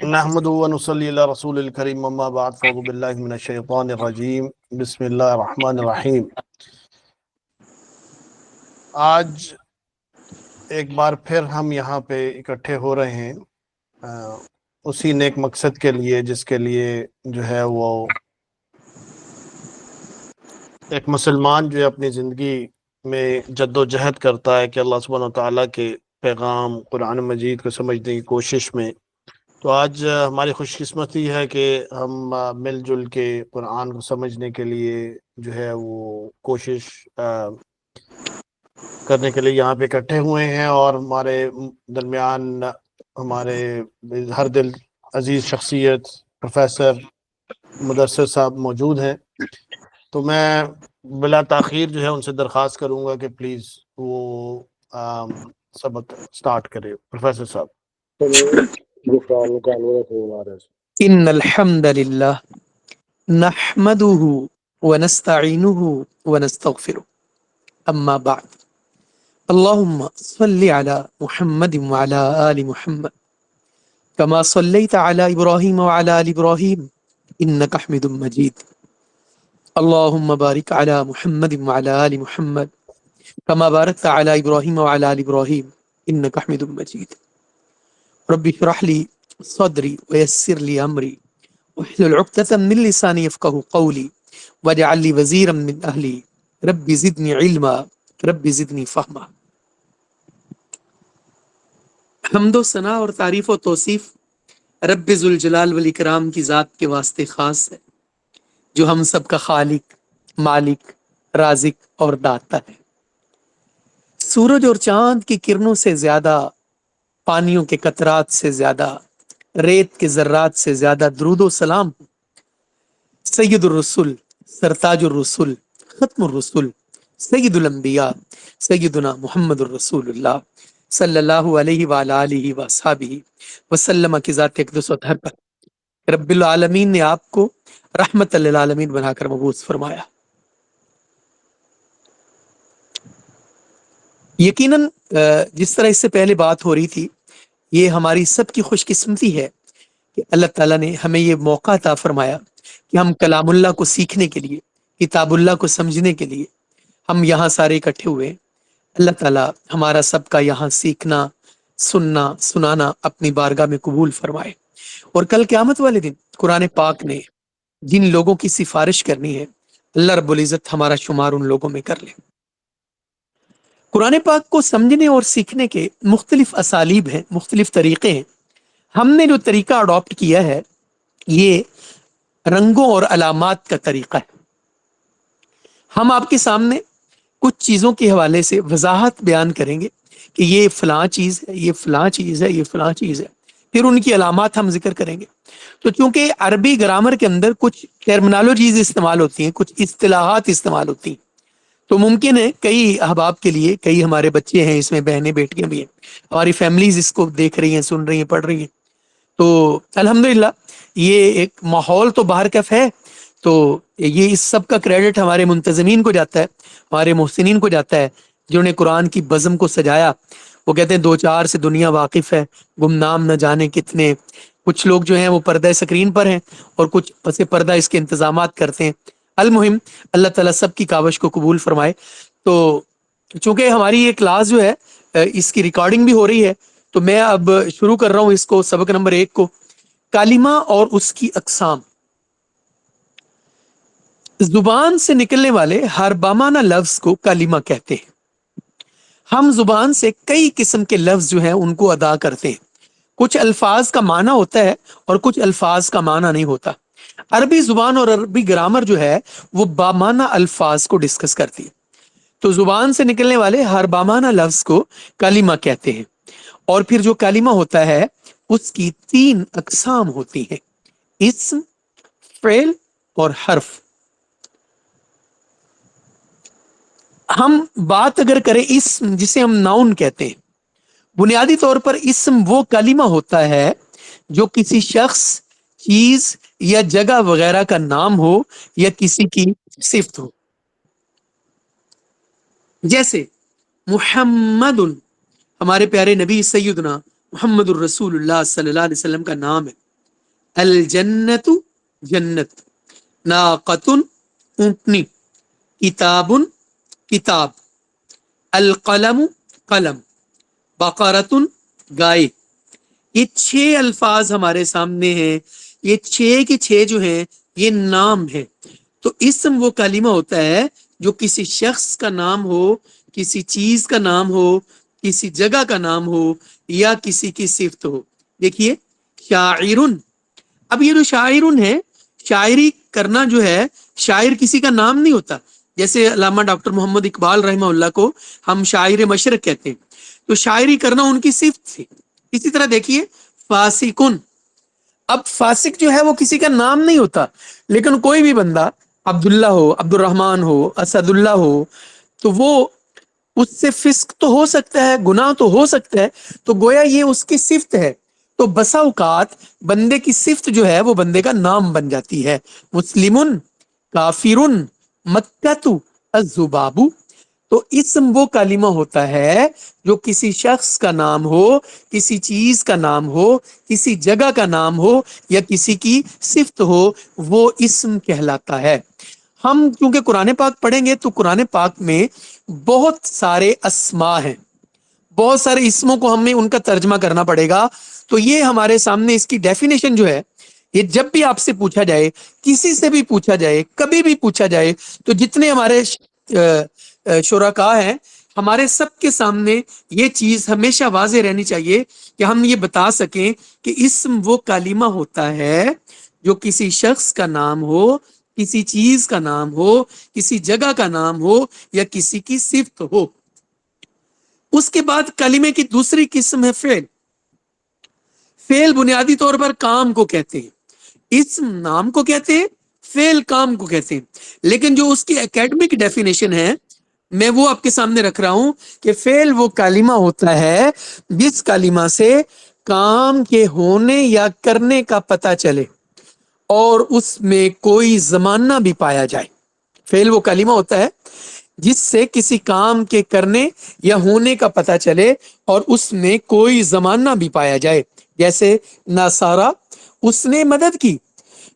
نحمد و نصلی علی رسول الکریم اما بعد فاعوذ باللہ من الشیطان الرجیم بسم اللہ الرحمن الرحیم۔ آج ایک بار پھر ہم یہاں پہ اکٹھے ہو رہے ہیں اسی نیک مقصد کے لیے جس کے لیے جو ہے وہ ایک مسلمان جو ہے اپنی زندگی میں جد و جہد کرتا ہے کہ اللہ سبحانہ وتعالیٰ کے پیغام قرآن مجید کو سمجھنے کی کوشش میں۔ تو آج ہماری خوش قسمتی ہے کہ ہم مل جل کے قرآن کو سمجھنے کے لیے جو ہے وہ کوشش کرنے کے لیے یہاں پہ اکٹھے ہوئے ہیں، اور ہمارے درمیان ہمارے ہر دل عزیز شخصیت پروفیسر مدثر صاحب موجود ہیں۔ تو میں بلا تاخیر جو ہے ان سے درخواست کروں گا کہ پلیز وہ سبق سٹارٹ کرے۔ پروفیسر صاحب۔ ان الحمد للہ نحمده ونستعینه ونستغفره اما بعد اللهم صل على محمد وعلى آل محمد كما صليت على ابراہیم وعلى آل ابراہیم انك حمید مجید اللهم بارك على محمد وعلى آل محمد كما باركت على ابراہیم وعلى آل ابراہیم انك حمید مجید رب اشرح لي صدری ویسر لی امری واحلل عقدۃ من لسانی یفقهوا قولی واجعل لی وزیرا من اہلی رب زدنی علما رب زدنی فہما۔ حمد و ثنا اور تعریف و توصیف رب ذوالجلال والاکرام کی ذات کے واسطے خاص ہے، جو ہم سب کا خالق، مالک، رازق اور داتا ہے۔ سورج اور چاند کی کرنوں سے زیادہ، پانیوں کے قطرات سے زیادہ، ریت کے ذرات سے زیادہ درود و سلام سید الرسل، سرتاج الرسل، ختم الرسل، سید الانبیاء، سیدنا محمد الرسول اللہ صلی اللہ علیہ وآلہ آلہ وصحبہ وسلم کی ذات اقدس و طاہر پر رب العالمین نے آپ کو رحمت للعالمین بنا کر مبعوث فرمایا۔ یقیناً جس طرح اس سے پہلے بات ہو رہی تھی، یہ ہماری سب کی خوش قسمتی ہے کہ اللہ تعالیٰ نے ہمیں یہ موقع عطا فرمایا کہ ہم کلام اللہ کو سیکھنے کے لیے، کتاب اللہ کو سمجھنے کے لیے ہم یہاں سارے اکٹھے ہوئے ہیں۔ اللہ تعالیٰ ہمارا سب کا یہاں سیکھنا، سننا، سنانا اپنی بارگاہ میں قبول فرمائے، اور کل قیامت والے دن قرآن پاک نے جن لوگوں کی سفارش کرنی ہے، اللہ رب العزت ہمارا شمار ان لوگوں میں کر لے۔ قرآن پاک کو سمجھنے اور سیکھنے کے مختلف اسالیب ہیں، مختلف طریقے ہیں۔ ہم نے جو طریقہ اڈاپٹ کیا ہے یہ رنگوں اور علامات کا طریقہ ہے۔ ہم آپ کے سامنے کچھ چیزوں کے حوالے سے وضاحت بیان کریں گے کہ یہ فلاں چیز ہے، یہ فلاں چیز ہے، یہ فلاں چیز ہے، پھر ان کی علامات ہم ذکر کریں گے۔ تو چونکہ عربی گرامر کے اندر کچھ ٹرمنالوجیز استعمال ہوتی ہیں، کچھ اصطلاحات استعمال ہوتی ہیں، تو ممکن ہے کئی احباب کے لیے، کئی ہمارے بچے ہیں اس میں، بہنیں بیٹیاں بھی ہیں، ہماری فیملیز اس کو دیکھ رہی ہیں، سن رہی ہیں، پڑھ رہی ہیں، تو الحمدللہ یہ ایک ماحول تو باہر کف ہے، تو یہ اس سب کا کریڈٹ ہمارے منتظمین کو جاتا ہے، ہمارے محسنین کو جاتا ہے، جنہوں نے قرآن کی بزم کو سجایا۔ وہ کہتے ہیں دو چار سے دنیا واقف ہے، گمنام نہ جانے کتنے۔ کچھ لوگ جو ہیں وہ پردہ سکرین پر ہیں، اور کچھ پس پردہ اس کے انتظامات کرتے ہیں۔ المہم اللہ تعالیٰ سب کی کاوش کو قبول فرمائے۔ تو چونکہ ہماری یہ کلاس جو ہے اس کی ریکارڈنگ بھی ہو رہی ہے، تو میں اب شروع کر رہا ہوں اس کو، سبق نمبر 1 کو، کلمہ اور اس کی اقسام۔ زبان سے نکلنے والے ہر بامانہ لفظ کو کلمہ کہتے ہیں۔ ہم زبان سے کئی قسم کے لفظ جو ہیں ان کو ادا کرتے ہیں۔ کچھ الفاظ کا معنی ہوتا ہے اور کچھ الفاظ کا معنی نہیں ہوتا۔ عربی زبان اور عربی گرامر جو ہے وہ بامانہ الفاظ کو ڈسکس کرتی ہے۔ تو زبان سے نکلنے والے ہر بامانہ لفظ کو کلمہ کہتے ہیں، اور پھر جو کلمہ ہوتا ہے اس کی 3 اقسام ہوتی ہیں: اسم، فعل اور حرف۔ ہم بات اگر کریں اسم، جسے ہم ناؤن کہتے ہیں، بنیادی طور پر اسم وہ کلمہ ہوتا ہے جو کسی شخص، چیز یا جگہ وغیرہ کا نام ہو یا کسی کی صفت ہو۔ جیسے محمد، ہمارے پیارے نبی سیدنا محمد الرسول اللہ صلی اللہ علیہ وسلم کا نام ہے۔ الجنت جنت، ناقۃ اونٹنی، کتاب کتاب، القلم قلم، بقرۃ گائے۔ یہ 6 الفاظ ہمارے سامنے ہیں، یہ 6 کے 6 جو ہیں یہ نام ہیں۔ تو اسم وہ کلمہ ہوتا ہے جو کسی شخص کا نام ہو، کسی چیز کا نام ہو، کسی جگہ کا نام ہو یا کسی کی صفت ہو۔ دیکھیے شاعرن، اب یہ جو شاعرن ہے، شاعری کرنا جو ہے، شاعر کسی کا نام نہیں ہوتا۔ جیسے علامہ ڈاکٹر محمد اقبال رحمہ اللہ کو ہم شاعر مشرق کہتے ہیں، تو شاعری کرنا ان کی صفت تھی۔ اسی طرح دیکھیے فاسقن، اب فاسق جو ہے وہ کسی کا نام نہیں ہوتا، لیکن کوئی بھی بندہ عبداللہ ہو، عبد الرحمن ہو، اسد اللہ ہو، تو وہ اس سے فسق تو ہو سکتا ہے، گناہ تو ہو سکتا ہے، تو گویا یہ اس کی صفت ہے۔ تو بسا اوقات بندے کی صفت جو ہے وہ بندے کا نام بن جاتی ہے۔ مسلمن، کافرن، مکۃ، الذباب۔ تو اسم وہ کلمہ ہوتا ہے جو کسی شخص کا نام ہو، کسی چیز کا نام ہو، کسی جگہ کا نام ہو یا کسی کی صفت ہو، وہ اسم کہلاتا ہے۔ ہم کیونکہ قرآن پاک پڑھیں گے تو قرآن پاک میں بہت سارے اسماء ہیں، بہت سارے اسموں کو ہمیں ان کا ترجمہ کرنا پڑے گا۔ تو یہ ہمارے سامنے اس کی ڈیفینیشن جو ہے، یہ جب بھی آپ سے پوچھا جائے، کسی سے بھی پوچھا جائے، کبھی بھی پوچھا جائے، تو جتنے ہمارے شرکاء ہیں، ہمارے سب کے سامنے یہ چیز ہمیشہ واضح رہنی چاہیے کہ ہم یہ بتا سکیں کہ اسم وہ کلمہ ہوتا ہے جو کسی شخص کا نام ہو، کسی چیز کا نام ہو، کسی جگہ کا نام ہو یا کسی کی صفت ہو۔ اس کے بعد کلمے کی دوسری قسم ہے فعل۔ فعل بنیادی طور پر کام کو کہتے ہیں، اسم نام کو کہتے ہیں، فعل کام کو کہتے ہیں۔ لیکن جو اس کی اکیڈمک ڈیفینیشن ہے میں وہ آپ کے سامنے رکھ رہا ہوں کہ فعل وہ کلمہ ہوتا ہے جس کلمہ سے کام کے ہونے یا کرنے کا پتہ چلے اور اس میں کوئی زمانہ بھی پایا جائے۔ فعل وہ کلمہ ہوتا ہے جس سے کسی کام کے کرنے یا ہونے کا پتہ چلے اور اس میں کوئی زمانہ بھی پایا جائے۔ جیسے نصارہ، اس نے مدد کی،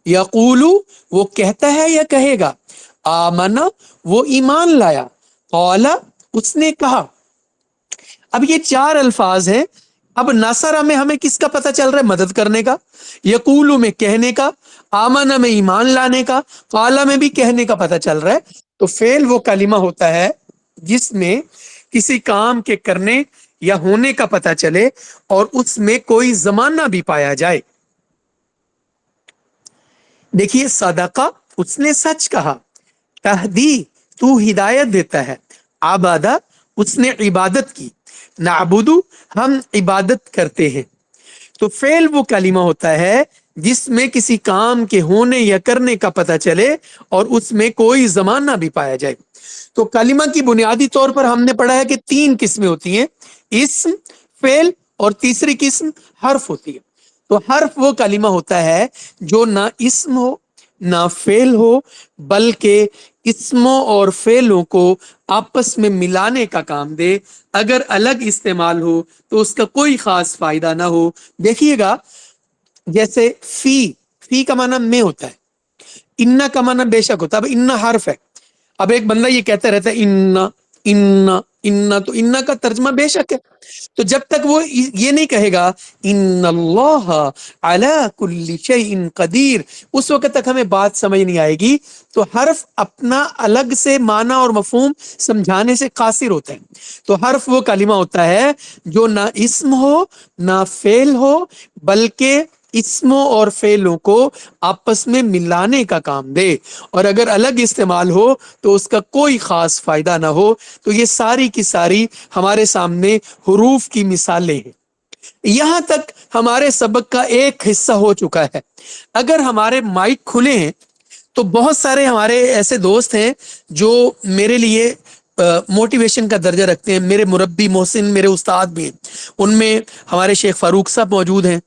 یقولو، وہ کہتا ہے یا کہے گا، آمنا، وہ ایمان لایا، قالا، اس نے کہا۔ اب یہ 4 الفاظ ہیں۔ اب نصرہ میں ہمیں کس کا پتہ چل رہا ہے؟ مدد کرنے کا۔ یقولو میں کہنے کا، آمنا میں ایمان لانے کا، قالا میں بھی کہنے کا پتہ چل رہا ہے۔ تو فعل وہ کلمہ ہوتا ہے جس میں کسی کام کے کرنے یا ہونے کا پتہ چلے اور اس میں کوئی زمانہ بھی پایا جائے۔ دیکھیے صدقہ، اس نے سچ کہا، تہدی، تو ہدایت دیتا ہے، عبادہ، اس نے عبادت کی، نعبدو، ہم عبادت کرتے ہیں۔ تو فعل وہ کلمہ ہوتا ہے جس میں کسی کام کے ہونے یا کرنے کا پتہ چلے اور اس میں کوئی زمانہ بھی پایا جائے۔ تو کلمہ کی بنیادی طور پر ہم نے پڑھا ہے کہ 3 قسمیں ہوتی ہیں، اسم، فعل اور تیسری قسم حرف ہوتی ہے۔ تو حرف وہ کلمہ ہوتا ہے جو نہ اسم ہو نہ فعل ہو بلکہ اسموں اور فعلوں کو آپس میں ملانے کا کام دے۔ اگر الگ استعمال ہو تو اس کا کوئی خاص فائدہ نہ ہو۔ دیکھیے گا جیسے فی کا معنی میں ہوتا ہے، ان کا معنی بے شک ہوتا ہے۔ اب ان حرف ہے، اب ایک بندہ یہ کہتا رہتا ہے ان، تو ان کا ترجمہ بے شک ہے۔ تو جب تک وہ یہ نہیں کہے گا ان اللہ علی کل شیء قدیر، اس وقت تک ہمیں بات سمجھ نہیں آئے گی۔ تو حرف اپنا الگ سے معنی اور مفہوم سمجھانے سے قاصر ہوتا ہے۔ تو حرف وہ کلمہ ہوتا ہے جو نہ اسم ہو نہ فعل ہو بلکہ اسموں اور فعلوں کو آپس میں ملانے کا کام دے، اور اگر الگ استعمال ہو تو اس کا کوئی خاص فائدہ نہ ہو۔ تو یہ ساری کی ساری ہمارے سامنے حروف کی مثالیں ہیں۔ یہاں تک ہمارے سبق کا ایک حصہ ہو چکا ہے۔ اگر ہمارے مائک کھلے ہیں تو بہت سارے ہمارے ایسے دوست ہیں جو میرے لیے موٹیویشن کا درجہ رکھتے ہیں، میرے مربی محسن، میرے استاد بھی ہیں، ان میں ہمارے شیخ فاروق صاحب موجود ہیں۔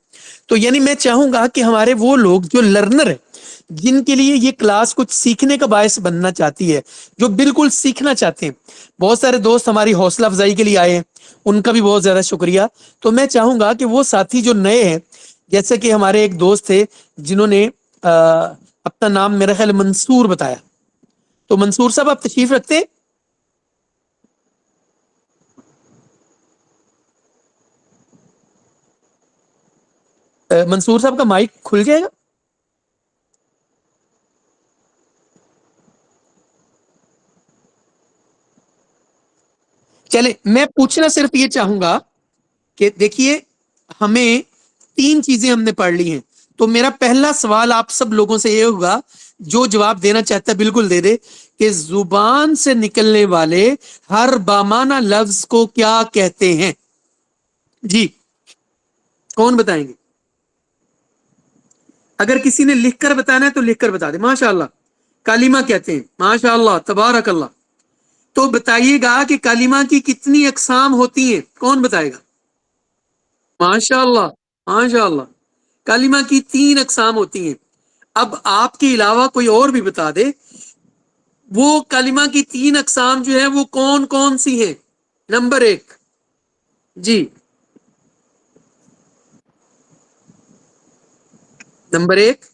تو یعنی میں چاہوں گا کہ ہمارے وہ لوگ جو لرنر ہیں، جن کے لیے یہ کلاس کچھ سیکھنے کا باعث بننا چاہتی ہے, جو بالکل سیکھنا چاہتے ہیں. بہت سارے دوست ہماری حوصلہ افزائی کے لیے آئے ہیں, ان کا بھی بہت زیادہ شکریہ. تو میں چاہوں گا کہ وہ ساتھی جو نئے ہیں, جیسے کہ ہمارے ایک دوست تھے جنہوں نے اپنا نام میرا خیال منصور بتایا, تو منصور صاحب آپ تشریف رکھتے ہیں؟ منصور صاحب کا مائک کھل جائے گا؟ چلے, میں پوچھنا صرف یہ چاہوں گا کہ دیکھیے ہمیں 3 چیزیں ہم نے پڑھ لی ہیں, تو میرا پہلا سوال آپ سب لوگوں سے یہ ہوگا, جو جواب دینا چاہتا ہے بالکل دے دے, کہ زبان سے نکلنے والے ہر بامانہ لفظ کو کیا کہتے ہیں؟ جی کون بتائیں گے؟ اگر کسی نے لکھ کر بتانا ہے تو لکھ کر بتا دے. ماشاء اللہ, کلمہ کہتے ہیں. ماشاء اللہ, تبارک اللہ. تو بتائیے گا کہ کلمہ کی کتنی اقسام ہوتی ہیں؟ کون بتائے گا؟ ماشاء اللہ, ماشاء اللہ, کلمہ کی 3 اقسام ہوتی ہیں. اب آپ کے علاوہ کوئی اور بھی بتا دے وہ کلمہ کی 3 اقسام جو ہے وہ کون کون سی ہیں. نمبر 1, جی نمبر 1,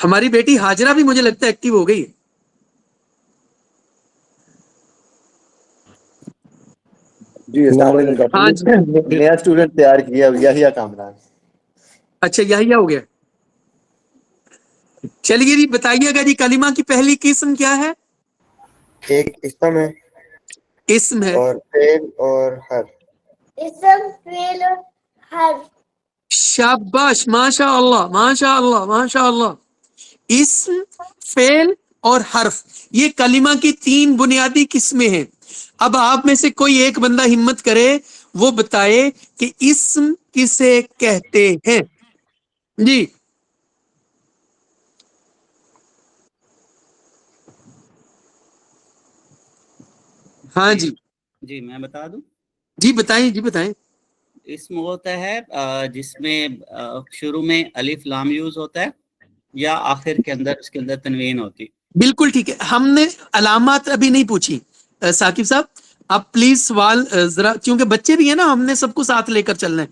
ہماری بیٹی ہاجرہ بھی مجھے لگتا ہے ایکٹیو ہو گئی ہے. جی السلام علیکم ڈاکٹر ہاں جی, جی, نیا اسٹوڈنٹ تیار کیا یحییٰ کامران. اچھا یحییٰ ہو گیا. چلیے جی بتائیے گا جی, کلمہ کی پہلی قسم کیا ہے؟ ایک اسم ہے, اسم ہے, اور فعل اور حرف. اسم فعل اور حرف. شاباش, ماشاء اللہ, ماشاء اللہ, ماشاء اللہ. اسم, فعل اور حرف, یہ کلمہ کی 3 بنیادی قسمیں ہیں. اب آپ میں سے کوئی ایک بندہ ہمت کرے وہ بتائے کہ اسم کسے کہتے ہیں. جی ہاں جی, جی میں بتا دوں. جی بتائیں, جی بتائیں. اسم ہوتا ہے جس میں شروع میں الف لام یوز ہوتا ہے, یا آخر کے اندر اس کے اندر تنوین ہوتی. بالکل ٹھیک ہے, ہم نے علامات ابھی نہیں پوچھی. ثاقب صاحب آپ پلیز سوال ذرا, کیونکہ بچے بھی ہیں نا, ہم نے سب کو ساتھ لے کر چلنا ہے.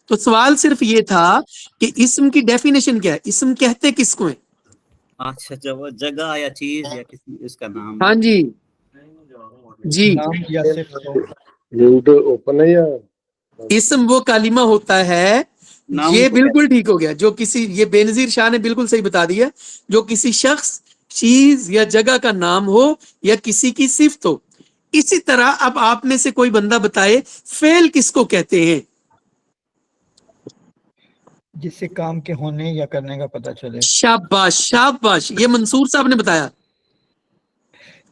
تو سوال صرف یہ تھا کہ اسم کی ڈیفینیشن کیا ہے, اسم کہتے کس کو ہیں؟ اچھا, جب وہ جگہ یا چیز یا کسی اس کا نام. ہاں جی, جی نام یا صرف تو یہ تو اوپن ہے یا اسم وہ کلمہ ہوتا ہے, ناؤن یہ کو بالکل ٹھیک ہو گیا, جو کسی, یہ بے نظیر شاہ نے بالکل صحیح بتا دیا, جو کسی شخص, چیز یا جگہ کا نام ہو یا کسی کی صفت ہو. اسی طرح اب آپ میں سے کوئی بندہ بتائے فعل کس کو کہتے ہیں؟ جس سے کام کے ہونے یا کرنے کا پتہ چلے. شاباش, شاباش, یہ منصور صاحب نے بتایا.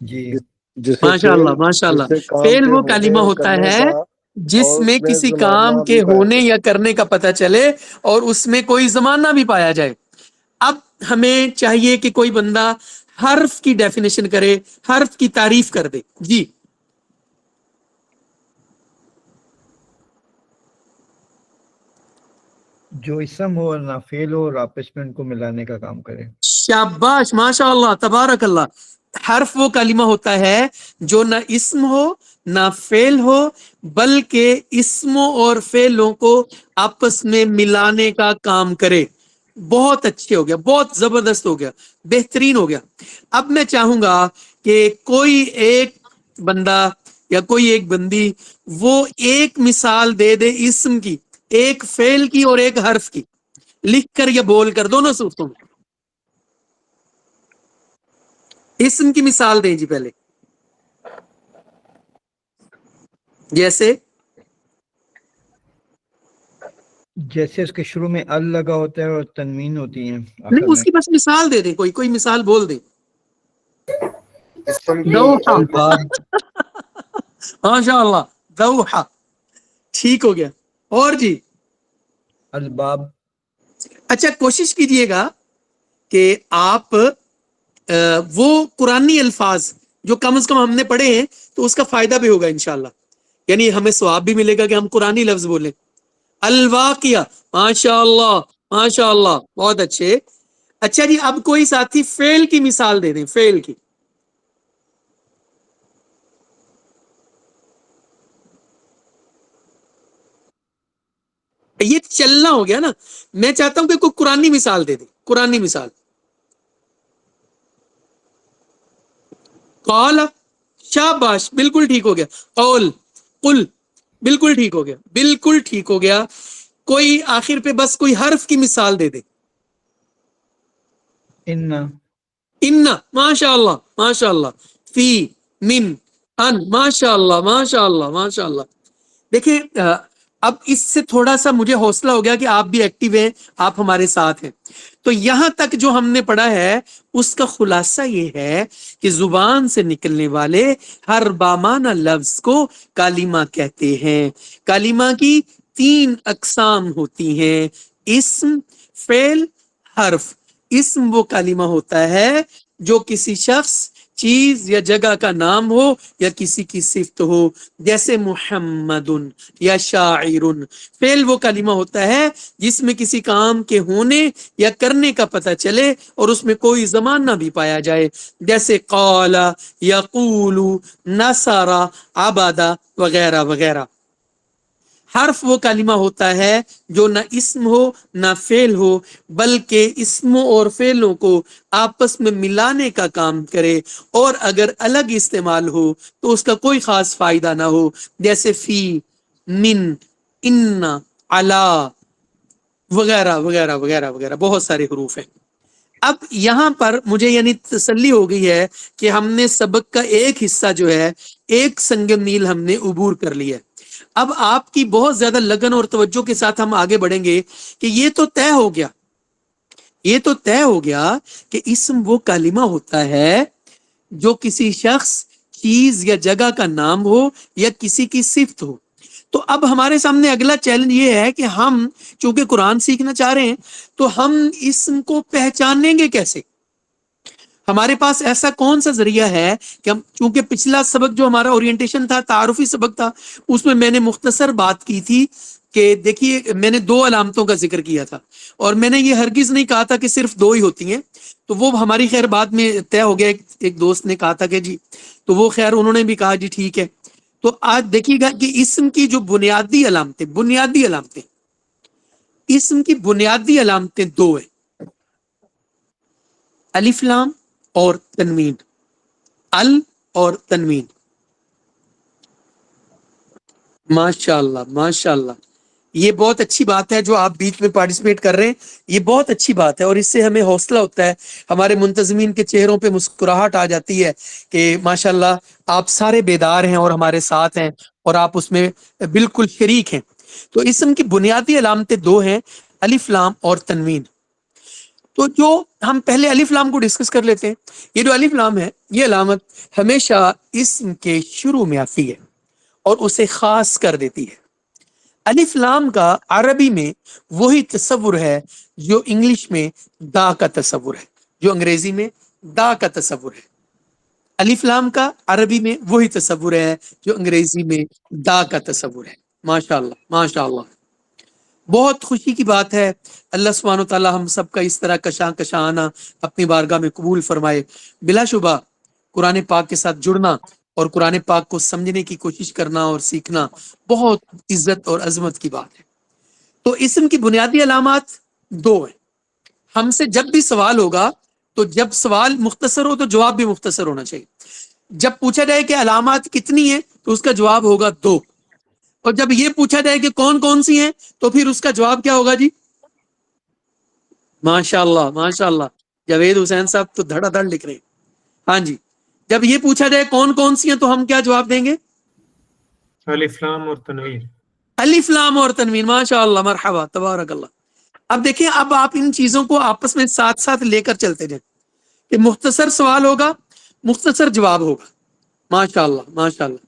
جی جسے ماشاء اللہ, ماشاء اللہ. کام فعل کے وہ ہونے کلمہ اور ہوتا کرنے ہے کا جس اور میں اس کسی زمانہ کام بھی کے پایا ہونے جائے. یا کرنے کا پتہ چلے اور اس میں کوئی زمانہ بھی پایا جائے. اب ہمیں چاہیے کہ کوئی بندہ حرف کی ڈیفینیشن کرے, حرف کی تعریف کر دے. جی جو اسم ہو اور نہ فعل ہو اور آپس میں ان کو ملانے کا کام کرے. شاباش, ماشاء اللہ, تبارک اللہ. حرف وہ کلمہ ہوتا ہے جو نہ اسم ہو نہ فعل ہو, بلکہ اسموں اور فعلوں کو آپس میں ملانے کا کام کرے. بہت اچھے ہو گیا, بہت زبردست ہو گیا, بہترین ہو گیا. اب میں چاہوں گا کہ کوئی ایک بندہ یا کوئی ایک بندی وہ ایک مثال دے دے اسم کی, ایک فعل کی اور ایک حرف کی, لکھ کر یا بول کر, دونوں صورتوں میں. اسم کی مثال دیں جی پہلے. جیسے جیسے اس کے شروع میں ال لگا ہوتا ہے اور تنوین ہوتی ہیں آخر نہیں, اس میں. کی بس مثال دے دیں, کوئی مثال بول دیں. اسم کی دوحہ, الباب. ماشاء اللہ, دوحہ, ٹھیک ہو گیا. اور جی الباب. اچھا کوشش کیجئے گا کہ آپ وہ قرآنی الفاظ جو کم از کم ہم نے پڑھے ہیں تو اس کا فائدہ بھی ہوگا انشاءاللہ, یعنی ہمیں ثواب بھی ملے گا کہ ہم قرآنی لفظ بولیں. الواقیہ، ماشاء اللہ ماشاء اللہ، بہت اچھے. اچھا جی، اب کوئی ساتھی فعل کی مثال دے دیں، فعل کی. یہ چلنا ہو گیا نا، میں چاہتا ہوں کہ کوئی قرآنی مثال دے دے، قرآنی مثال. قال، شاباش، بالکل ٹھیک ہو گیا. قول، قل، بالکل ٹھیک ہو گیا، بالکل ٹھیک ہو گیا. کوئی آخر پہ بس کوئی حرف کی مثال دے دے. ان، ان، ماشاء اللہ ماشاء اللہ. فی، من، ان، ماشاء اللہ ماشاء اللہ ماشاء اللہ. دیکھیں اب اس سے تھوڑا سا مجھے حوصلہ ہو گیا کہ آپ بھی ایکٹیو ہیں، آپ ہمارے ساتھ ہیں. تو یہاں تک جو ہم نے پڑھا ہے اس کا خلاصہ یہ ہے کہ زبان سے نکلنے والے ہر بامانہ لفظ کو کلمہ کہتے ہیں. کلمہ کی 3 اقسام ہوتی ہیں: اسم، فعل، حرف. اسم وہ کلمہ ہوتا ہے جو کسی شخص، چیز یا جگہ کا نام ہو یا کسی کی صفت ہو، جیسے محمد یا شاعر. فعل وہ کلمہ ہوتا ہے جس میں کسی کام کے ہونے یا کرنے کا پتہ چلے اور اس میں کوئی زمان نہ بھی پایا جائے، جیسے قال، یقول، نصر، عبد وغیرہ وغیرہ. حرف وہ کلمہ ہوتا ہے جو نہ اسم ہو نہ فعل ہو، بلکہ اسموں اور فعلوں کو آپس میں ملانے کا کام کرے، اور اگر الگ استعمال ہو تو اس کا کوئی خاص فائدہ نہ ہو، جیسے فی، من، ان، علا وغیرہ وغیرہ وغیرہ وغیرہ. بہت سارے حروف ہیں. اب یہاں پر مجھے یعنی تسلی ہو گئی ہے کہ ہم نے سبق کا ایک حصہ جو ہے، ایک سنگ میل ہم نے عبور کر لیا ہے. اب آپ کی بہت زیادہ لگن اور توجہ کے ساتھ ہم آگے بڑھیں گے کہ یہ تو طے ہو گیا، یہ تو طے ہو گیا کہ اسم وہ کلمہ ہوتا ہے جو کسی شخص، چیز یا جگہ کا نام ہو یا کسی کی صفت ہو. تو اب ہمارے سامنے اگلا چیلنج یہ ہے کہ ہم چونکہ قرآن سیکھنا چاہ رہے ہیں تو ہم اسم کو پہچانیں گے کیسے؟ ہمارے پاس ایسا کون سا ذریعہ ہے کہ ہم، چونکہ پچھلا سبق جو ہمارا اورینٹیشن تھا، تعارفی سبق تھا، اس میں نے مختصر بات کی تھی کہ دیکھیے میں نے 2 علامتوں کا ذکر کیا تھا، اور میں نے یہ ہرگز نہیں کہا تھا کہ صرف 2 ہی ہوتی ہیں. تو وہ ہماری خیر بعد میں طے ہو گیا. ایک دوست نے کہا تھا کہ جی، تو وہ خیر انہوں نے بھی کہا جی ٹھیک ہے. تو آج دیکھیے گا کہ اسم کی جو بنیادی علامتیں اسم کی بنیادی علامتیں 2 ہیں: الف لام اور تنوین. ال اور تنوین. ماشاء اللہ ماشاء اللہ، یہ بہت اچھی بات ہے جو آپ بیچ میں پارٹیسپیٹ کر رہے ہیں، یہ بہت اچھی بات ہے، اور اس سے ہمیں حوصلہ ہوتا ہے، ہمارے منتظمین کے چہروں پہ مسکراہٹ آ جاتی ہے کہ ماشاءاللہ آپ سارے بیدار ہیں اور ہمارے ساتھ ہیں اور آپ اس میں بالکل شریک ہیں. تو اسم کی بنیادی علامتیں 2 ہیں: الف لام اور تنوین. تو جو ہم پہلے الف لام کو ڈسکس کر لیتے ہیں. یہ جو الف لام ہے، یہ علامت ہمیشہ اسم کے شروع میں آتی ہے اور اسے خاص کر دیتی ہے. الف لام کا عربی میں وہی تصور ہے جو انگلش میں دا کا تصور ہے، جو انگریزی میں دا کا تصور ہے. الف لام کا عربی میں وہی تصور ہے جو انگریزی میں دا کا تصور ہے. ماشاءاللہ ماشاءاللہ، بہت خوشی کی بات ہے. اللہ سبحانہ و تعالی ہم سب کا اس طرح کشاں کشاں آنا اپنی بارگاہ میں قبول فرمائے. بلا شبہ قرآن پاک کے ساتھ جڑنا اور قرآن پاک کو سمجھنے کی کوشش کرنا اور سیکھنا بہت عزت اور عظمت کی بات ہے. تو اسم کی بنیادی علامات 2 ہیں. ہم سے جب بھی سوال ہوگا تو جب سوال مختصر ہو تو جواب بھی مختصر ہونا چاہیے. جب پوچھا جائے کہ علامات کتنی ہیں تو اس کا جواب ہوگا 2. اور جب یہ پوچھا جائے کہ کون کون سی ہیں تو پھر اس کا جواب کیا ہوگا جی؟ ماشاءاللہ ماشاءاللہ، جاوید حسین صاحب تو دھڑا دھڑ لکھ رہے ہیں. ہاں جی، جب یہ پوچھا جائے کون کون سی ہیں تو ہم کیا جواب دیں گے؟ الف لام اور تنوین. الف لام اور تنوین. ماشاءاللہ، مرحبا، تبارک اللہ. اب دیکھیں، اب آپ ان چیزوں کو آپس میں ساتھ ساتھ لے کر چلتے جائیں کہ مختصر سوال ہوگا، مختصر جواب ہوگا. ماشاءاللہ ماشاءاللہ.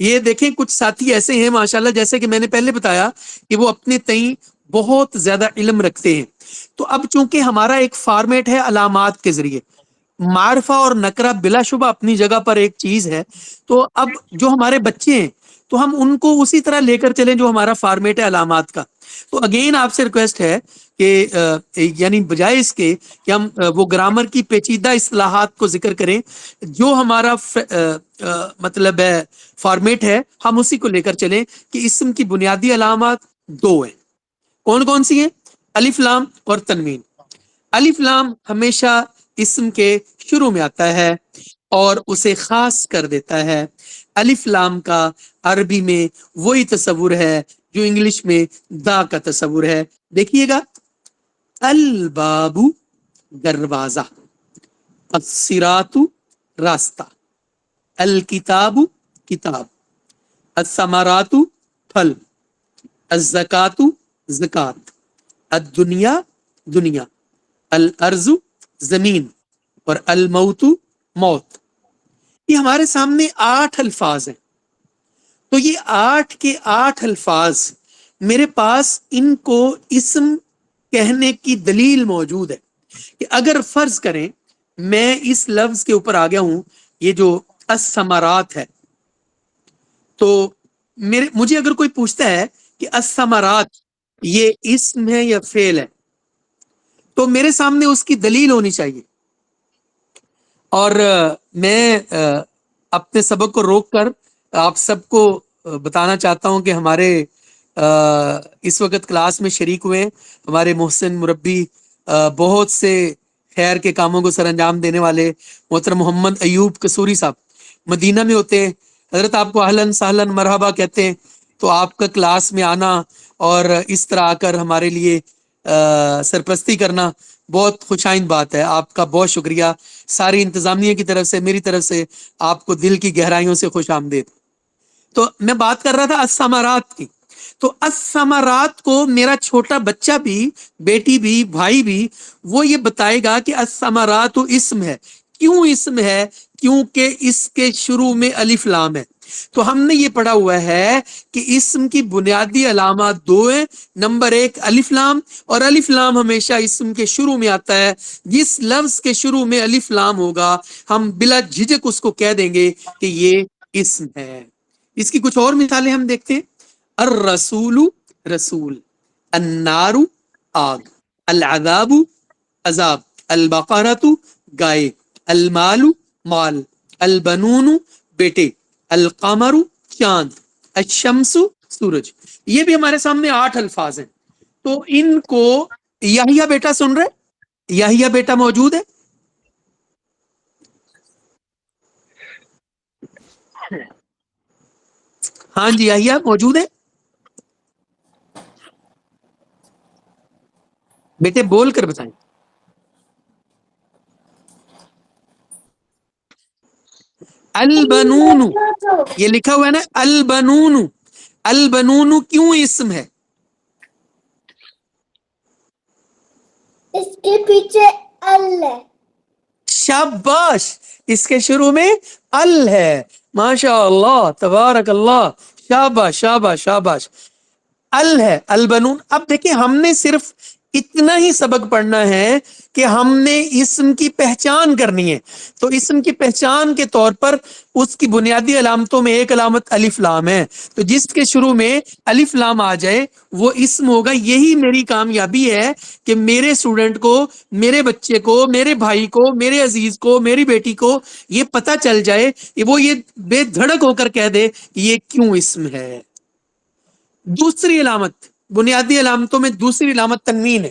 یہ دیکھیں کچھ ساتھی ایسے ہیں ماشاءاللہ، جیسے کہ میں نے پہلے بتایا کہ وہ اپنے تئیں بہت زیادہ علم رکھتے ہیں. تو اب چونکہ ہمارا ایک فارمیٹ ہے علامات کے ذریعے، معرفہ اور نکرہ بلا شبہ اپنی جگہ پر ایک چیز ہے. تو اب جو ہمارے بچے ہیں تو ہم ان کو اسی طرح لے کر چلیں جو ہمارا فارمیٹ ہے علامات کا. تو اگین آپ سے ریکویسٹ ہے کہ یعنی بجائے اس کے کہ ہم وہ گرامر کی پیچیدہ اصطلاحات کو ذکر کریں، جو ہمارا مطلب ہے فارمیٹ ہے، ہم اسی کو لے کر چلیں کہ اسم کی بنیادی علامات دو ہیں. کون کون سی ہیں؟ الف لام اور تنوین. الف لام ہمیشہ اسم کے شروع میں آتا ہے اور اسے خاص کر دیتا ہے. الف لام کا عربی میں وہی تصور ہے جو انگلش میں دا کا تصور ہے. دیکھیے گا، البابو دروازہ، الصراط راستہ، الکتاب کتاب، الثمرات پھل، الزکات زکات، الدنیا دنیا، الارض زمین، اور الموت موت. یہ ہمارے سامنے 8 الفاظ ہیں. تو یہ 8 کے 8 الفاظ میرے پاس ان کو اسم کہنے کی دلیل موجود ہے کہ اگر فرض کریں میں اس لفظ کے اوپر آ گیا ہوں، یہ جو الثمرات ہے، تو مجھے اگر کوئی پوچھتا ہے کہ الثمرات یہ اسم ہے یا فعل ہے، تو میرے سامنے اس کی دلیل ہونی چاہیے. اور میں اپنے سبق کو روک کر آپ سب کو بتانا چاہتا ہوں کہ ہمارے اس وقت کلاس میں شریک ہوئے ہمارے محسن مربی، بہت سے خیر کے کاموں کو سر انجام دینے والے محترم محمد ایوب قصوری صاحب مدینہ میں ہوتے ہیں. حضرت آپ کو اہلاً سہلاً مرحبا کہتے ہیں. تو آپ کا کلاس میں آنا اور اس طرح آ کر ہمارے لیے سرپرستی کرنا بہت خوش آئند بات ہے. آپ کا بہت شکریہ. ساری انتظامیہ کی طرف سے، میری طرف سے آپ کو دل کی گہرائیوں سے خوش آمدید. تو میں بات کر رہا تھا الثمرات کی. تو الثمرات کو میرا چھوٹا بچہ بھی، بیٹی بھی، بھائی بھی، وہ یہ بتائے گا کہ الثمرات اسم ہے. کیوں اسم ہے؟ کیونکہ اس کے شروع میں الف لام ہے. تو ہم نے یہ پڑھا ہوا ہے کہ اسم کی بنیادی علامات 2 ہیں. نمبر 1 الف لام، اور الف لام ہمیشہ اسم کے شروع میں آتا ہے. جس لفظ کے شروع میں الف لام ہوگا ہم بلا جھجک اس کو کہہ دیں گے کہ یہ اسم ہے. اس کی کچھ اور مثالیں ہم دیکھتے ہیں. الرسول رسول، النار آگ، العذاب عذاب، البقرۃ گائے، المال مال، البنون بیٹے، القمر چاند، الشمس سورج. یہ بھی ہمارے سامنے 8 الفاظ ہیں. تو ان کو یحییٰ بیٹا سن رہے؟ یحییٰ بیٹا موجود ہے؟ ہاں جی، یحییٰ موجود ہے؟ بیٹے بول کر بتائیں. البنون، یہ لکھا ہوا ہے نا البنون. البنون کیوں اسم ہے؟ اس کے پیچھے ال ہے. شاباش، اس کے شروع میں ال ہے. ماشاء اللہ تبارک اللہ، شاباش شاباش شاباش. ال ہے البنون. اب دیکھیں ہم نے صرف اتنا ہی سبق پڑھنا ہے کہ ہم نے اسم کی پہچان کرنی ہے. تو اسم کی پہچان کے طور پر اس کی بنیادی علامتوں میں ایک علامت الف لام ہے. تو جس کے شروع میں الف لام آ جائے وہ اسم ہوگا. یہی میری کامیابی ہے کہ میرے اسٹوڈنٹ کو، میرے بچے کو، میرے بھائی کو، میرے عزیز کو، میری بیٹی کو یہ پتا چل جائے کہ وہ یہ بے دھڑک ہو کر کہہ دے کہ یہ کیوں اسم ہے. دوسری علامت، بنیادی علامتوں میں دوسری علامت تنوین ہے.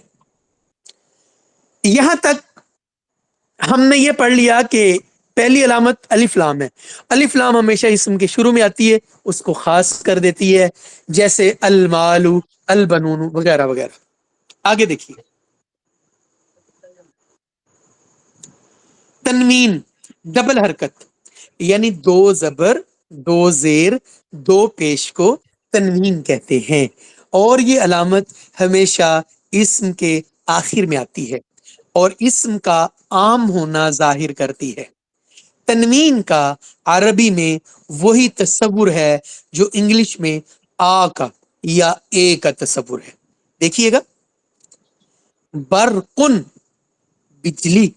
یہاں تک ہم نے یہ پڑھ لیا کہ پہلی علامت الف لام ہے. الف لام ہمیشہ اسم کے شروع میں آتی ہے، اس کو خاص کر دیتی ہے، جیسے المال، البنون وغیرہ وغیرہ. آگے دیکھیے تنوین، ڈبل حرکت، یعنی 2 زبر 2 زیر 2 پیش کو تنوین کہتے ہیں. اور یہ علامت ہمیشہ اسم کے آخر میں آتی ہے اور اسم کا عام ہونا ظاہر کرتی ہے. تنوین کا عربی میں وہی تصور ہے جو انگلش میں آ کا یا اے کا تصور ہے. دیکھیے گا، برقن بجلی،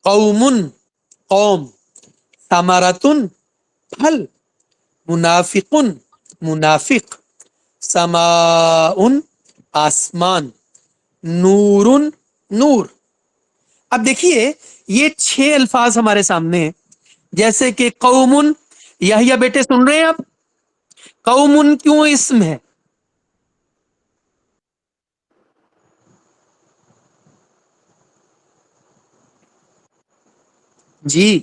قوم قوم، ثمرتن پھل، منافقن منافق، سماؤن آسمان، نورن نور. اب دیکھیے یہ 6 الفاظ ہمارے سامنے ہیں، جیسے کہ قومن. یحییٰ بیٹے سن رہے ہیں آپ؟ قومن کیوں اسم ہے؟ جی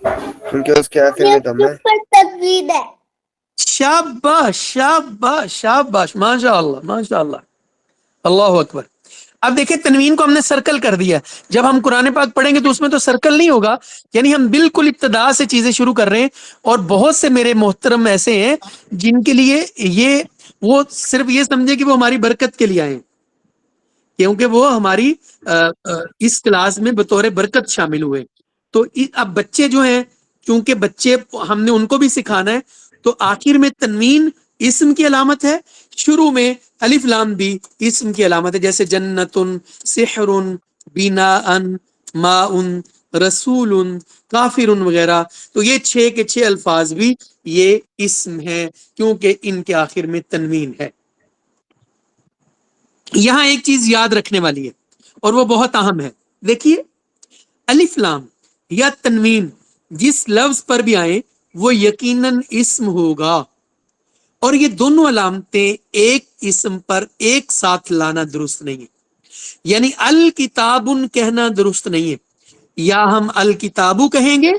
کیونکہ اس کے آخر میں دم ہے. پر تقوید ہے. شاباش شاباش شاباش، ماشاء اللہ ماشاء اللہ، اللہ اکبر. اب دیکھیں تنوین کو ہم نے سرکل کر دیا. جب ہم قرآن پاک پڑھیں گے تو اس میں تو سرکل نہیں ہوگا، یعنی ہم بالکل ابتدا سے چیزیں شروع کر رہے ہیں. اور بہت سے میرے محترم ایسے ہیں جن کے لیے یہ وہ صرف یہ سمجھے کہ وہ ہماری برکت کے لیے آئے ہیں، کیونکہ وہ ہماری اس کلاس میں بطور برکت شامل ہوئے. تو اب بچے جو ہیں، چونکہ بچے ہم نے ان کو بھی سکھانا ہے، تو آخر میں تنوین اسم کی علامت ہے، شروع میں الف لام بھی اسم کی علامت ہے، جیسے جنتن، سحر، بناء، ماء، رسول، کافر وغیرہ. تو یہ 6 کے 6 الفاظ بھی یہ اسم ہے، کیونکہ ان کے آخر میں تنوین ہے. یہاں ایک چیز یاد رکھنے والی ہے اور وہ بہت اہم ہے. دیکھیے الف لام یا تنوین جس لفظ پر بھی آئے وہ یقیناً اسم ہوگا، اور یہ دونوں علامتیں ایک اسم پر ایک ساتھ لانا درست نہیں ہے. یعنی الکتابن کہنا درست نہیں ہے، یا ہم الکتابو کہیں گے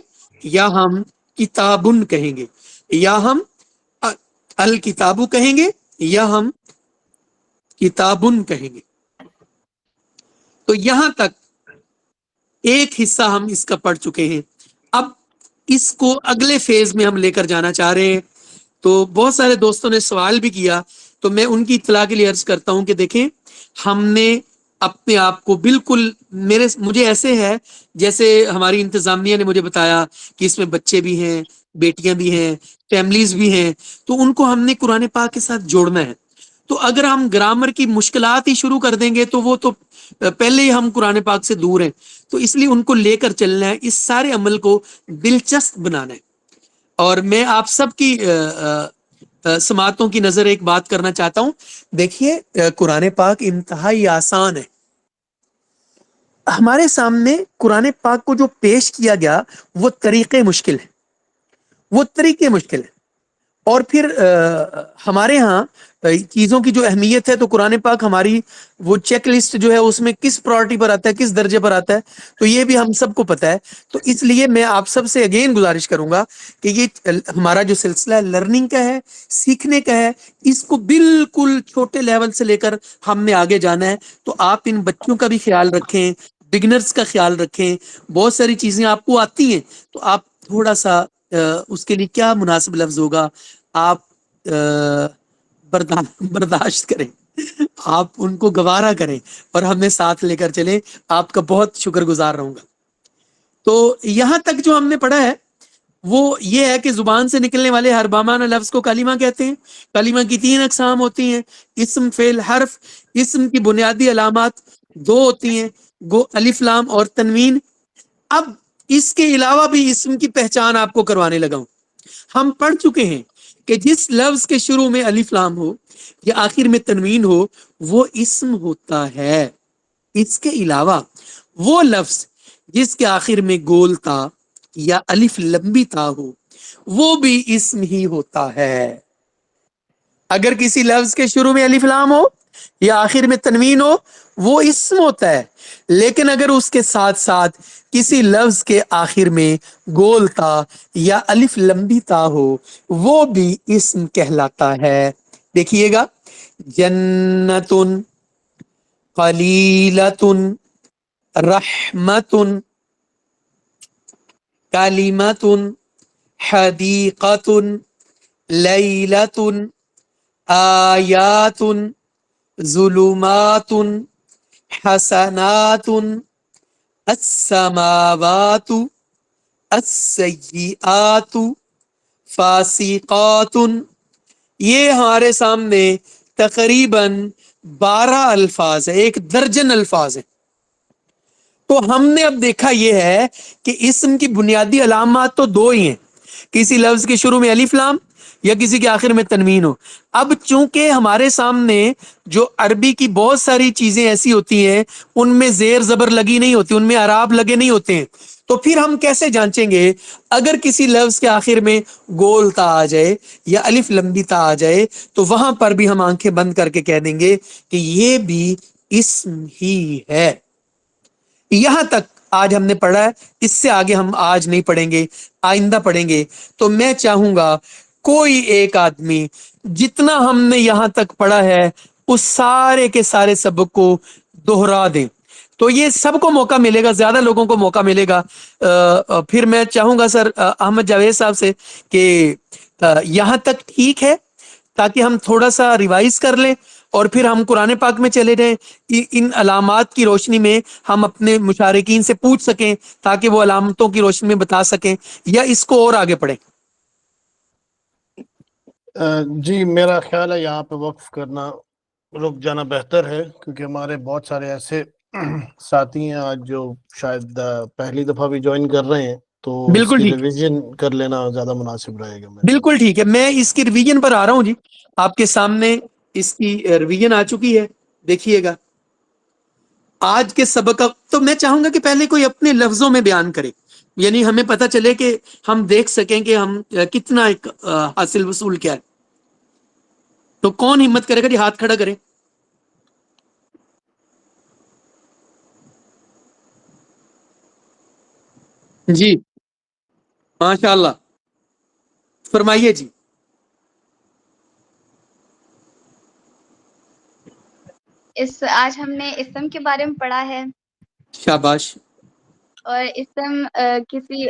یا ہم کتابن کہیں گے، یا ہم الکتابو کہیں گے یا ہم کتابن کہیں گے. تو یہاں تک ایک حصہ ہم اس کا پڑھ چکے ہیں. اب اس کو اگلے فیز میں ہم لے کر جانا چاہ رہے ہیں. تو بہت سارے دوستوں نے سوال بھی کیا، تو میں ان کی اطلاع کے لیے عرض کرتا ہوں کہ دیکھیں ہم نے اپنے آپ کو بالکل مجھے ایسے ہے جیسے ہماری انتظامیہ نے مجھے بتایا کہ اس میں بچے بھی ہیں، بیٹیاں بھی ہیں، فیملیز بھی ہیں، تو ان کو ہم نے قرآن پاک کے ساتھ جوڑنا ہے. تو اگر ہم گرامر کی مشکلات ہی شروع کر دیں گے تو وہ تو پہلے ہی ہم قرآن پاک سے دور ہیں. تو اس لیے ان کو لے کر چلنا ہے، اس سارے عمل کو دلچسپ بنانا ہے. اور میں آپ سب کی سماعتوں کی نظر ایک بات کرنا چاہتا ہوں. دیکھیے قرآن پاک انتہائی آسان ہے. ہمارے سامنے قرآن پاک کو جو پیش کیا گیا وہ طریقے مشکل ہے، وہ طریقے مشکل ہے. اور پھر ہمارے ہاں چیزوں کی جو اہمیت ہے، تو قرآن پاک ہماری وہ چیک لسٹ جو ہے اس میں کس پرائرٹی پر آتا ہے، کس درجے پر آتا ہے، تو یہ بھی ہم سب کو پتہ ہے. تو اس لیے میں آپ سب سے اگین گزارش کروں گا کہ یہ ہمارا جو سلسلہ لرننگ کا ہے، سیکھنے کا ہے، اس کو بالکل چھوٹے لیول سے لے کر ہم نے آگے جانا ہے. تو آپ ان بچوں کا بھی خیال رکھیں، بگنرز کا خیال رکھیں. بہت ساری چیزیں آپ کو آتی ہیں، تو آپ تھوڑا سا اس کے لیے کیا مناسب لفظ ہوگا، آپ برداشت کریں، آپ ان کو گوارا کریں اور ہمیں ساتھ لے کر چلیں. آپ کا بہت شکر گزار رہوں گا. تو یہاں تک جو ہم نے پڑھا ہے وہ یہ ہے کہ زبان سے نکلنے والے ہر بامانہ لفظ کو کلمہ کہتے ہیں. کلمہ کی 3 اقسام ہوتی ہیں، اسم، فعل، حرف. اسم کی بنیادی علامات 2 ہوتی ہیں، گو الف لام اور تنوین. اب اس کے علاوہ بھی اسم کی پہچان آپ کو کروانے لگا ہوں. ہم پڑھ چکے ہیں کہ جس لفظ کے شروع میں الف لام ہو یا آخر میں تنوین ہو وہ اسم ہوتا ہے. اس کے علاوہ وہ لفظ جس کے آخر میں گول تا یا الف لمبی تا ہو وہ بھی اسم ہی ہوتا ہے. اگر کسی لفظ کے شروع میں الف لام ہو یا آخر میں تنوین ہو وہ اسم ہوتا ہے، لیکن اگر اس کے ساتھ ساتھ کسی لفظ کے آخر میں گول تا یا الف لمبی تا ہو وہ بھی اسم کہلاتا ہے. دیکھیے گا، جنتن، قلیلتن، رحمتن، کلمتن، حدیقتن، لیلتن، آیاتن، ظلماتن، حسناتن، السماوات، السیئات، فاسقاتن. یہ ہمارے سامنے تقریباً 12 الفاظ ہیں، 1 درجن الفاظ ہیں. تو ہم نے اب دیکھا یہ ہے کہ اسم کی بنیادی علامات تو 2 ہی ہیں کسی لفظ کے شروع میں الف لام یا کسی کے آخر میں تنوین ہو. اب چونکہ ہمارے سامنے جو عربی کی بہت ساری چیزیں ایسی ہوتی ہیں ان میں زیر زبر لگی نہیں ہوتی، ان میں اعراب لگے نہیں ہوتے ہیں، تو پھر ہم کیسے جانچیں گے؟ اگر کسی لفظ کے آخر میں گول تا آ جائے یا الف لمبی تا آ جائے تو وہاں پر بھی ہم آنکھیں بند کر کے کہہ دیں گے کہ یہ بھی اسم ہی ہے. یہاں تک آج ہم نے پڑھا ہے، اس سے آگے ہم آج نہیں پڑھیں گے، آئندہ پڑھیں گے. تو میں چاہوں گا کوئی ایک آدمی جتنا ہم نے یہاں تک پڑھا ہے اس سارے کے سارے سبق کو دوہرا دیں، تو یہ سب کو موقع ملے گا، زیادہ لوگوں کو موقع ملے گا. پھر میں چاہوں گا سر احمد جاوید صاحب سے کہ یہاں تک ٹھیک ہے تاکہ ہم تھوڑا سا ریوائز کر لیں اور پھر ہم قرآن پاک میں چلے جائیں، ان علامات کی روشنی میں ہم اپنے مشارکین سے پوچھ سکیں تاکہ وہ علامتوں کی روشنی میں بتا سکیں، یا اس کو اور آگے پڑھیں. جی میرا خیال ہے یہاں پہ وقف کرنا، رک جانا بہتر ہے، کیونکہ ہمارے بہت سارے ایسے ساتھی ہیں آج جو شاید پہلی دفعہ بھی جوائن کر رہے ہیں، تو اس بالکل کی ٹھیک، ریویژن کر لینا زیادہ مناسب رہے گا میرے خیال بالکل ٹھیک ہے. میں اس کی ریویژن پر آ رہا ہوں جی، آپ کے سامنے اس کی ریویژن آ چکی ہے، دیکھیے گا. آج کے سبق کا تو میں چاہوں گا کہ پہلے کوئی اپنے لفظوں میں بیان کرے، یعنی ہمیں پتہ چلے کہ ہم دیکھ سکیں کہ ہم کتنا ایک حاصل وصول کیا ہے. تو کون ہمت کرے گا جی؟ ہاتھ کھڑا کرے. جی ماشاء اللہ، فرمائیے جی. آج ہم نے اسم کے بارے میں پڑھا ہے، شاباش. اور اسم کسی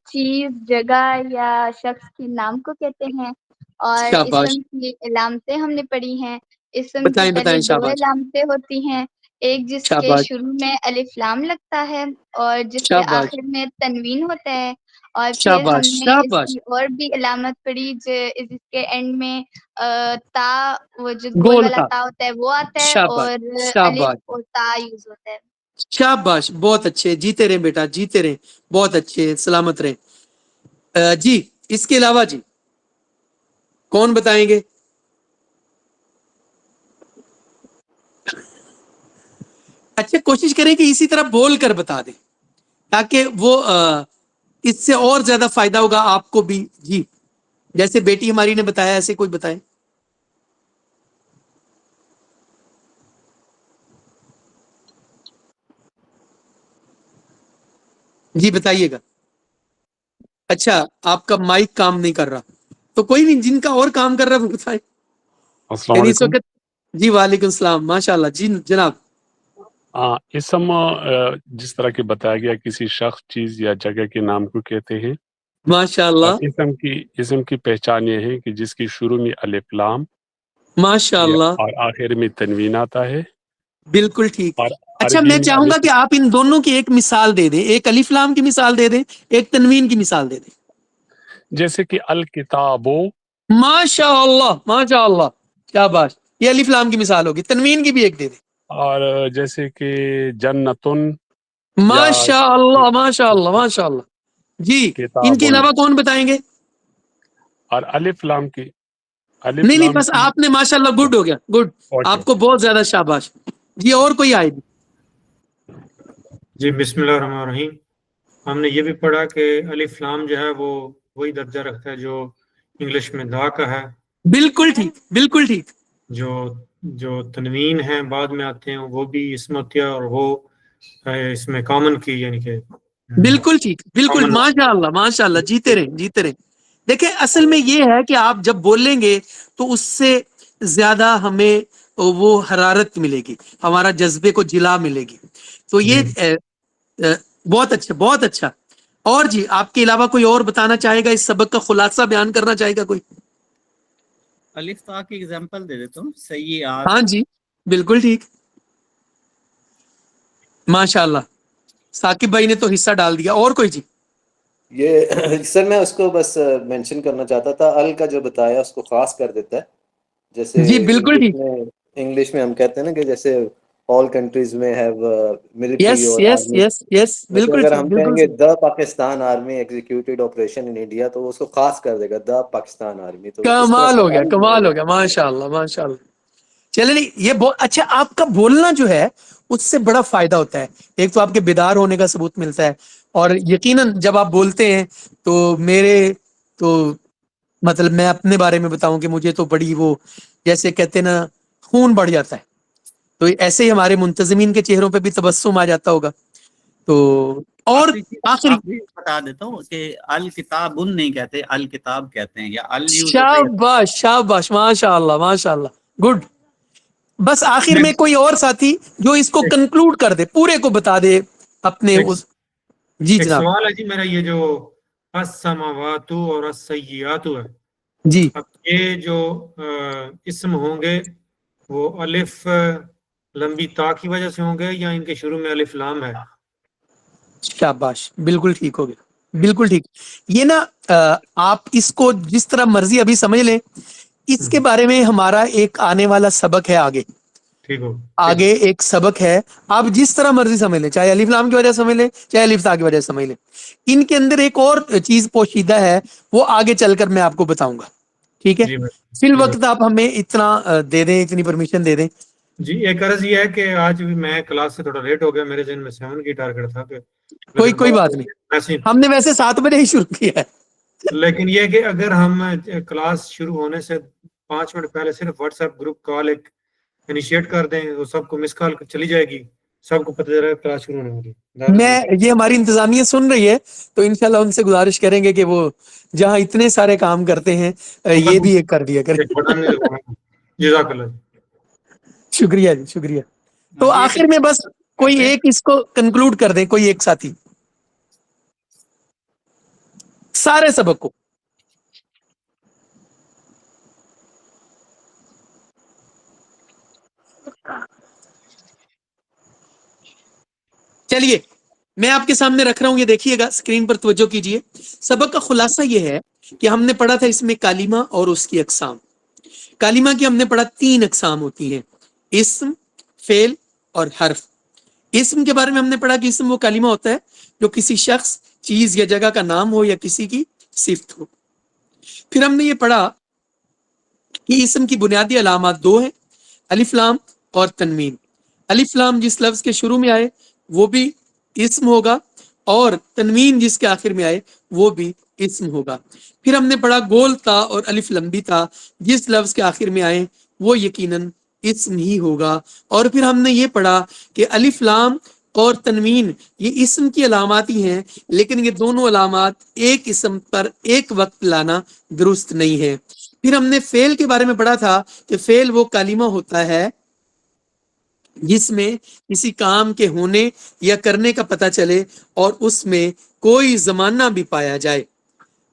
چیز، جگہ یا شخص کے نام کو کہتے ہیں. اور شاباش، اسم کی علامتیں ہم نے پڑھی ہیں. اسم کی بتائیں پہلے بتائیں. 2 شاباش علامتیں ہوتی ہیں، ایک جس کے شاباش شروع میں الف لام لگتا ہے اور جس کے شاباش آخر میں تنوین ہوتا ہے. اور پھر ہم شاباش نے اس شاباش. کی اور بھی علامت پڑھی جس کے اینڈ میں تا، وہ جو گول والا گولتا. تا ہوتا ہے وہ آتا ہے، شاباش اور شاباش الف اور تا یوز ہوتا ہے. شاباش، بہت اچھے. جیتے رہیں بیٹا، جیتے رہیں، بہت اچھے، سلامت رہیں. جی اس کے علاوہ جی کون بتائیں گے؟ اچھا کوشش کریں کہ اسی طرح بول کر بتا دیں تاکہ وہ اس سے اور زیادہ فائدہ ہوگا آپ کو بھی. جی جیسے بیٹی ہماری نے بتایا ایسے کوئی بتائیں. جی بتائیے گا. اچھا آپ کا مائک کام نہیں کر رہا، تو کوئی نہیں، جن کا اور کام کر رہا ہے وہ بتائیں. السلام یعنی اس علیکم. وقت جی وعلیکم السلام، ماشاء اللہ. جی جناب. اسم جس طرح کہ بتایا گیا کسی شخص، چیز یا جگہ کے نام کو کہتے ہیں. ماشاء اور اللہ، اسم کی پہچان یہ ہے کہ جس کی شروع میں الف لام ماشاء اللہ، اور آخر میں تنوین آتا ہے. بالکل ٹھیک. اور اچھا عربی میں میں چاہوں گا کہ آپ ان دونوں کی ایک مثال دے دیں، ایک الف لام کی مثال دے دیں، ایک تنوین کی مثال دے دیں. جیسے کہ الکتابو. ماشاء اللہ ماشاء اللہ، کیا بات. یہ الف لام کی مثال ہوگی. تنوین کی بھی ایک دے دیں. اور جیسے کہ جنتن یا ماشاء اللہ ماشاء اللہ ماشاء اللہ. جی ان کے کتابن. علاوہ کون بتائیں گے؟ اور الف لام کی نہیں نہیں، بس آپ نے ماشاء اللہ، گڈ ہو گیا، گڈ. اوکے. آپ کو بہت زیادہ شاباش. جی اور کوئی آئے گی؟ جی بسم اللہ الرحمن الرحیم. ہم نے یہ بھی پڑھا کہ الف لام جو ہے وہ وہی درجہ رکھتا ہے جو انگلش میں دا کا ہے. بالکل ٹھیک، بالکل ٹھیک. جو تنوین ہیں بعد میں آتے ہیں وہ بھی اسم ہوتی ہے، اور وہ اس میں کامن کی، یعنی کہ بالکل ٹھیک، بالکل. common- ماشاء اللہ ماشاء اللہ. جیتے رہیں جیتے رہیں. دیکھیں اصل میں یہ ہے کہ آپ جب بولیں گے تو اس سے زیادہ ہمیں وہ حرارت ملے گی، ہمارا جذبے کو جلا ملے گی. تو یہ بہت اچھا بہت اچھا. اور جی آپ کے علاوہ کوئی اور بتانا چاہے گا، اس سبق کا خلاصہ بیان کرنا چاہے گا کوئی؟ الف تا کی ایگزامپل دے دیتا ہوں. سیئات. ہاں جی بالکل ٹھیک، ماشاء اللہ. ثاقب بھائی نے تو حصہ ڈال دیا. اور کوئی جی؟ یہ سر میں اس کو بس مینشن کرنا چاہتا تھا، ال کا جو بتایا اس کو خاص کر دیتا ہے. جیسے جی بالکل ٹھیک. انگلش میں ہم کہتے ہیں نا کہ جیسے all countries میں have military یس اور یس army. یس یس لیکن بالکل اگر ٹھیک، ہم بالکل کہیں گے ٹھیک. the Pakistan army executed operation in India تو وہ اس کو خاص کر دے گا the پاکستان آرمی. تو اس طرح کمال سے ہو گیا، کمال ہو گیا، ماشاء اللہ ماشاء اللہ. چلے نہیں، یہ بہت اچھا. آپ کا بولنا جو ہے اس سے بڑا فائدہ ہوتا ہے. ایک تو آپ کے بیدار ہونے کا ثبوت ملتا ہے، اور یقیناً جب آپ بولتے ہیں تو میرے تو مطلب میں اپنے بارے میں بتاؤں کہ مجھے تو بڑی وہ جیسے کہتے ہیں نا خون بڑھ جاتا ہے. تو ایسے ہی ہمارے منتظمین کے چہروں پہ بھی تبسم آ جاتا ہوگا. تو اور آخری آخری بتا دیتا ہوں کہ الکتاب نہیں کہتے، الکتاب کہتے ہیں، یا ال یوز ہوتا ہے. شاباش شاباش، ماشاء اللہ ماشاء اللہ، گڈ. بس آخر میں کوئی اور ساتھی جو اس کو کنکلوڈ کر دے، پورے کو بتا دے اپنے اس. جی ایک جناب. سوال ہے جی میرا، یہ جو السماوات اور السیئات ہے، جی اب یہ جو اسم ہوں گے وہ الف لمبی تا کی وجہ سے ہوں گے یا ان کے شروع میں الف لام ہے؟ شاباش، بالکل ٹھیک ہو گیا، بالکل ٹھیک. یہ نا آپ اس کو جس طرح مرضی ابھی سمجھ لیں. اس کے بارے میں ہمارا ایک آنے والا سبق ہے آگے. ٹھیک ہو آگے ایک سبق ہے، آپ جس طرح مرضی سمجھ لیں، چاہے الف لام کی وجہ سے سمجھ لیں، چاہے الف تا کی وجہ سے سمجھ لیں. ان کے اندر ایک اور چیز پوشیدہ ہے، وہ آگے چل کر میں آپ کو بتاؤں گا. ٹھیک ہے، جی فی الوقت آپ ہمیں اتنا دے دیں، اتنی پرمیشن دے دیں. جی. ایک عرض یہ ہے کہ آج بھی میں کلاس سے تھوڑا لیٹ ہو گیا، میرے ذہن میں 7 کی ٹارگیٹ تھا کہ کوئی بات نہیں، ہم نے ویسے 7 بجے ہی شروع کیا ہے. لیکن یہ کہ اگر ہم کلاس شروع ہونے سے 5 منٹ پہلے صرف واٹس ایپ گروپ کال ایک انیشیٹ کر دیں تو سب کو مس کال چلی جائے گی، سب کو پتہ چل رہا ہے کلاس شروع ہونے والی. میں یہ ہماری انتظامیہ سن رہی ہے تو انشاءاللہ ان سے گزارش کریں گے کہ وہ جہاں اتنے سارے کام کرتے ہیں یہ بھی ایک کر دیا کریں. جزاک اللہ. شکریہ جی، شکریہ. تو آخر میں بس کوئی ایک اس کو کنکلوڈ کر دیں، کوئی ایک ساتھی سارے سبق کو. چلیے میں آپ کے سامنے رکھ رہا ہوں، یہ دیکھیے گا، اسکرین پر توجہ کیجئے. سبق کا خلاصہ یہ ہے کہ ہم نے پڑھا تھا اس میں کلمہ اور اس کی اقسام. کلمہ کی ہم نے پڑھا 3 اقسام ہوتی ہیں، اسم، فعل اور حرف. اسم کے بارے میں ہم نے پڑھا کہ اسم وہ کلمہ ہوتا ہے جو کسی شخص، چیز یا جگہ کا نام ہو یا کسی کی صفت ہو. پھر ہم نے یہ پڑھا کہ اسم کی بنیادی علامات 2 ہیں، الف لام اور تنوین. الف لام جس لفظ کے شروع میں آئے وہ بھی اسم ہوگا، اور تنوین جس کے آخر میں آئے وہ بھی اسم ہوگا. پھر ہم نے پڑھا گول تا اور الف لمبی تا جس لفظ کے آخر میں آئے وہ یقیناً اسم ہی ہوگا. اور پھر ہم نے یہ پڑھا کہ الف لام اور تنوین یہ اسم کی علامات ہی ہیں، لیکن یہ دونوں علامات ایک اسم پر ایک وقت لانا درست نہیں ہے. پھر ہم نے فعل کے بارے میں پڑھا تھا کہ فعل وہ کلمہ ہوتا ہے جس میں کسی کام کے ہونے یا کرنے کا پتہ چلے اور اس میں کوئی زمانہ بھی پایا جائے.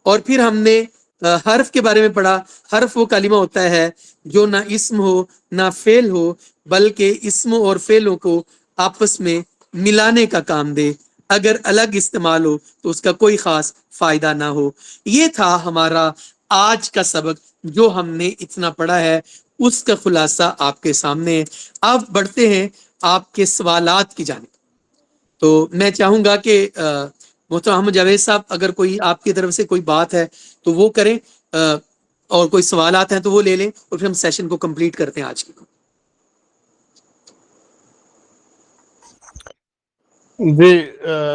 اور پھر ہم نے حرف کے بارے میں پڑھا. حرف وہ کلمہ ہوتا ہے جو نہ اسم ہو نہ فعل ہو، بلکہ اسموں اور فعلوں کو آپس میں ملانے کا کام دے، اگر الگ استعمال ہو تو اس کا کوئی خاص فائدہ نہ ہو. یہ تھا ہمارا آج کا سبق جو ہم نے اتنا پڑھا ہے، اس کا خلاصہ آپ کے سامنے ہے. اب بڑھتے ہیں آپ کے سوالات کی جانب. تو میں چاہوں گا کہ محترم جاوید صاحب اگر کوئی آپ کی طرف سے کوئی بات ہے تو وہ کریں، اور کوئی سوالات ہیں تو وہ لے لیں، اور پھر ہم سیشن کو کمپلیٹ کرتے ہیں آج کی. جی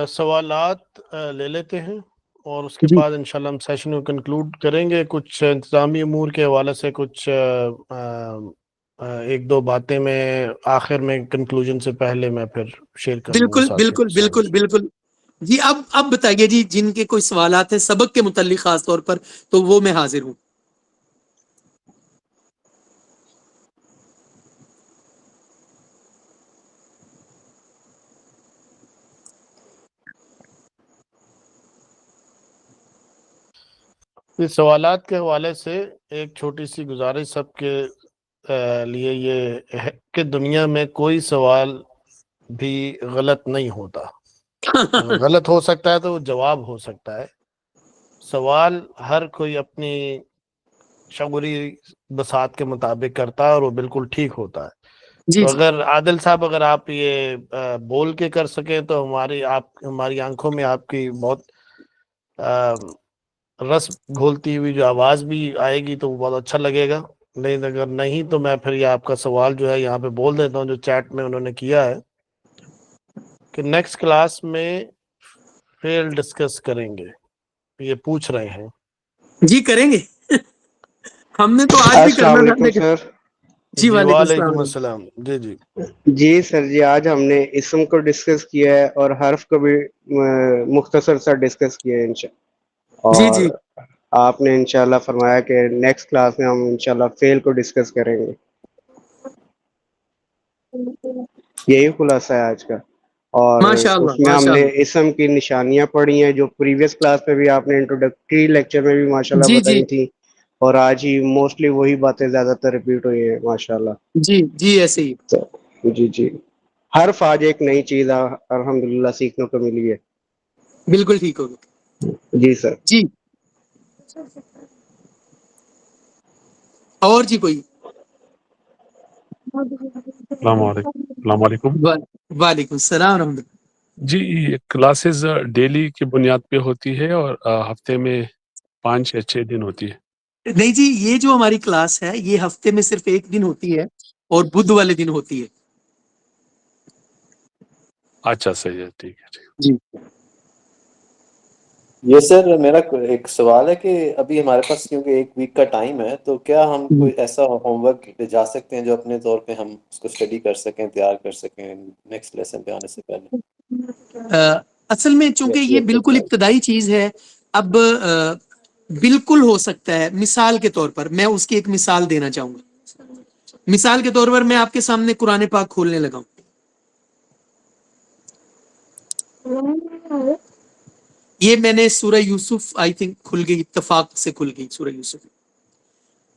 سوالات لے لیتے ہیں اور اس کے جی بعد انشاءاللہ ہم سیشن کو کنکلوڈ کریں گے. کچھ انتظامی امور کے حوالے سے کچھ 1-2 باتیں میں آخر میں کنکلوژن سے پہلے میں پھر شیئر کر لوں گا بالکل ساتھیوں بالکل کے ساتھ. بالکل بالکل. جی اب بتائیے جی، جن کے کوئی سوالات ہیں سبق کے متعلق خاص طور پر، تو وہ میں حاضر ہوں. سوالات کے حوالے سے ایک چھوٹی سی گزارش سب کے لیے یہ ہے کہ دنیا میں کوئی سوال بھی غلط نہیں ہوتا. غلط ہو سکتا ہے تو وہ جواب ہو سکتا ہے. سوال ہر کوئی اپنی شعوری بساط کے مطابق کرتا ہے اور وہ بالکل ٹھیک ہوتا ہے. جی تو جی اگر عادل صاحب اگر آپ یہ بول کے کر سکیں تو ہماری آنکھوں میں آپ کی بہت رس گھولتی ہوئی جو آواز بھی آئے گی تو وہ بہت اچھا لگے گا. نہیں اگر نہیں تو میں پھر یہ آپ کا سوال جو ہے یہاں پہ بول دیتا ہوں جو چیٹ میں انہوں نے کیا ہے کہ نیکسٹ کلاس میں فیل ڈسکس کریں گے, یہ پوچھ رہے ہیں. جی کریں گے. ہم نے تو آج بھی السلام کرنا تھا علیکم لیکن سر. جی جی وعلیکم وعلیکم السلام. السلام. جی جی جی سر جی, آج ہم نے اسم کو ڈسکس کیا ہے اور حرف کو بھی مختصر سا ڈسکس کیا ہے جی اور جی آپ نے انشاءاللہ فرمایا کہ نیکسٹ کلاس میں ہم انشاءاللہ فیل کو ڈسکس کریں گے. یہی خلاصہ ہے آج کا. اور ماشاء اس اللہ میں ہم ماشاء نے اللہ. اسم کی نشانیاں پڑھی ہیں جو پریویس کلاس میں بھی آپ نے انٹروڈکٹری لیکچر میں بھی ماشاءاللہ جی جی بتائی تھی, اور آج ہی موسٹلی وہی باتیں زیادہ تر ریپیٹ ہوئی ہیں ماشاءاللہ. جی جی ایسے ہی. جی جی, حرف آج ایک نئی چیز الحمدللہ سیکھنے کو ملی ہے. بالکل ٹھیک ہوگا. جی سر. جی اور جی کوئی. السلام علیکم. وعلیکم السلام ورحمۃ اللہ. جی کلاسز ڈیلی کی بنیاد پہ ہوتی ہے اور ہفتے میں 5 یا 6 دن ہوتی ہے؟ نہیں جی, یہ جو ہماری کلاس ہے یہ ہفتے میں صرف ایک دن ہوتی ہے اور بدھ والے دن ہوتی ہے. اچھا صحیح ہے, ٹھیک ہے. جی یہ سر میرا ایک سوال ہے کہ ابھی ہمارے پاس کیونکہ 1 ویک کا ٹائم ہے تو کیا ہم کوئی ایسا ہوم ورک جا سکتے ہیں جو اپنے طور پہ ہم اس کو اسٹڈی کر سکیں, تیار کر سکیں نیکسٹ لیسن پہ آنے سے پہلے؟ اصل میں چونکہ یہ بالکل ابتدائی چیز ہے, اب بالکل ہو سکتا ہے. مثال کے طور پر میں اس کی ایک مثال دینا چاہوں گا. مثال کے طور پر میں آپ کے سامنے قرآن پاک کھولنے لگا ہوں. یہ میں نے سورہ یوسف آئی تھنک کھل گئی, اتفاق سے کھل گئی سورہ یوسف.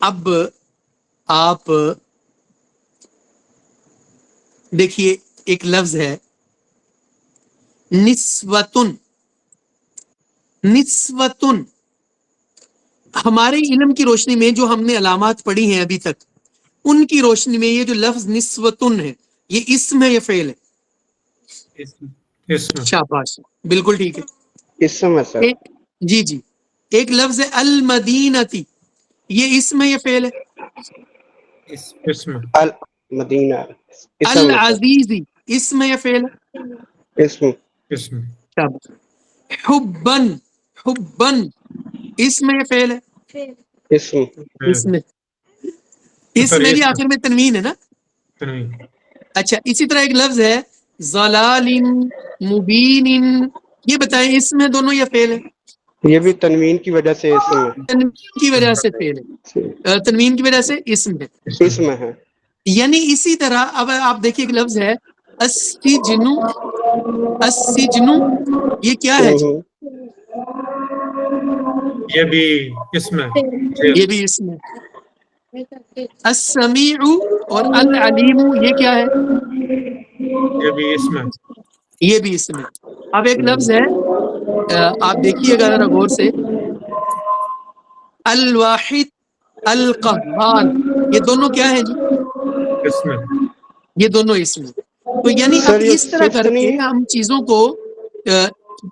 اب آپ دیکھیے ایک لفظ ہے نسوتن. نسوتن ہمارے علم کی روشنی میں جو ہم نے علامات پڑھی ہیں ابھی تک, ان کی روشنی میں یہ جو لفظ نسوتن ہے یہ اسم ہے یا فعل ہے؟ اسم. شاباش, بالکل ٹھیک ہے. اسم ہے سر. جی جی, ایک لفظ ہے المدینتی, یہ اسم ہے یا فعل ہے؟ اسم. المدینہ اسم ہے سر. العزیزی اسم ہے یا فعل ہے؟ اسم. اسم. شاباش. حبن, حبن اسم ہے یا فعل ہے؟ اسم. اسم ہے. اسم ہے جی, آخر میں تنوین ہے نا. تنوین. اچھا, اسی طرح ایک لفظ ہے ضلال مبین, یہ بتائیں اسم ہے دونوں یا فعل ہے؟ یہ بھی تنوین کی وجہ سے اسم ہے. تنوین کی وجہ سے فعل ہے, تنوین کی وجہ سے اسم ہے. اسم ہے. یعنی اسی طرح اب آپ دیکھیے ایک لفظ ہے السجن, السجن یہ کیا ہے جی؟ یہ بھی اسم ہے. یہ بھی اسم ہے. السمیع اور العلیم یہ کیا ہے؟ یہ بھی اسم ہے. یہ بھی اسم ہے. اب ایک لفظ ہے, آپ دیکھیے گا ذرا غور سے, الواحد, القہار, یہ دونوں کیا ہے جی؟ اسم ہے. یہ دونوں اسم ہے. تو یعنی اب سر یہ اس طرح صفت کر کے نہیں ہم چیزوں کو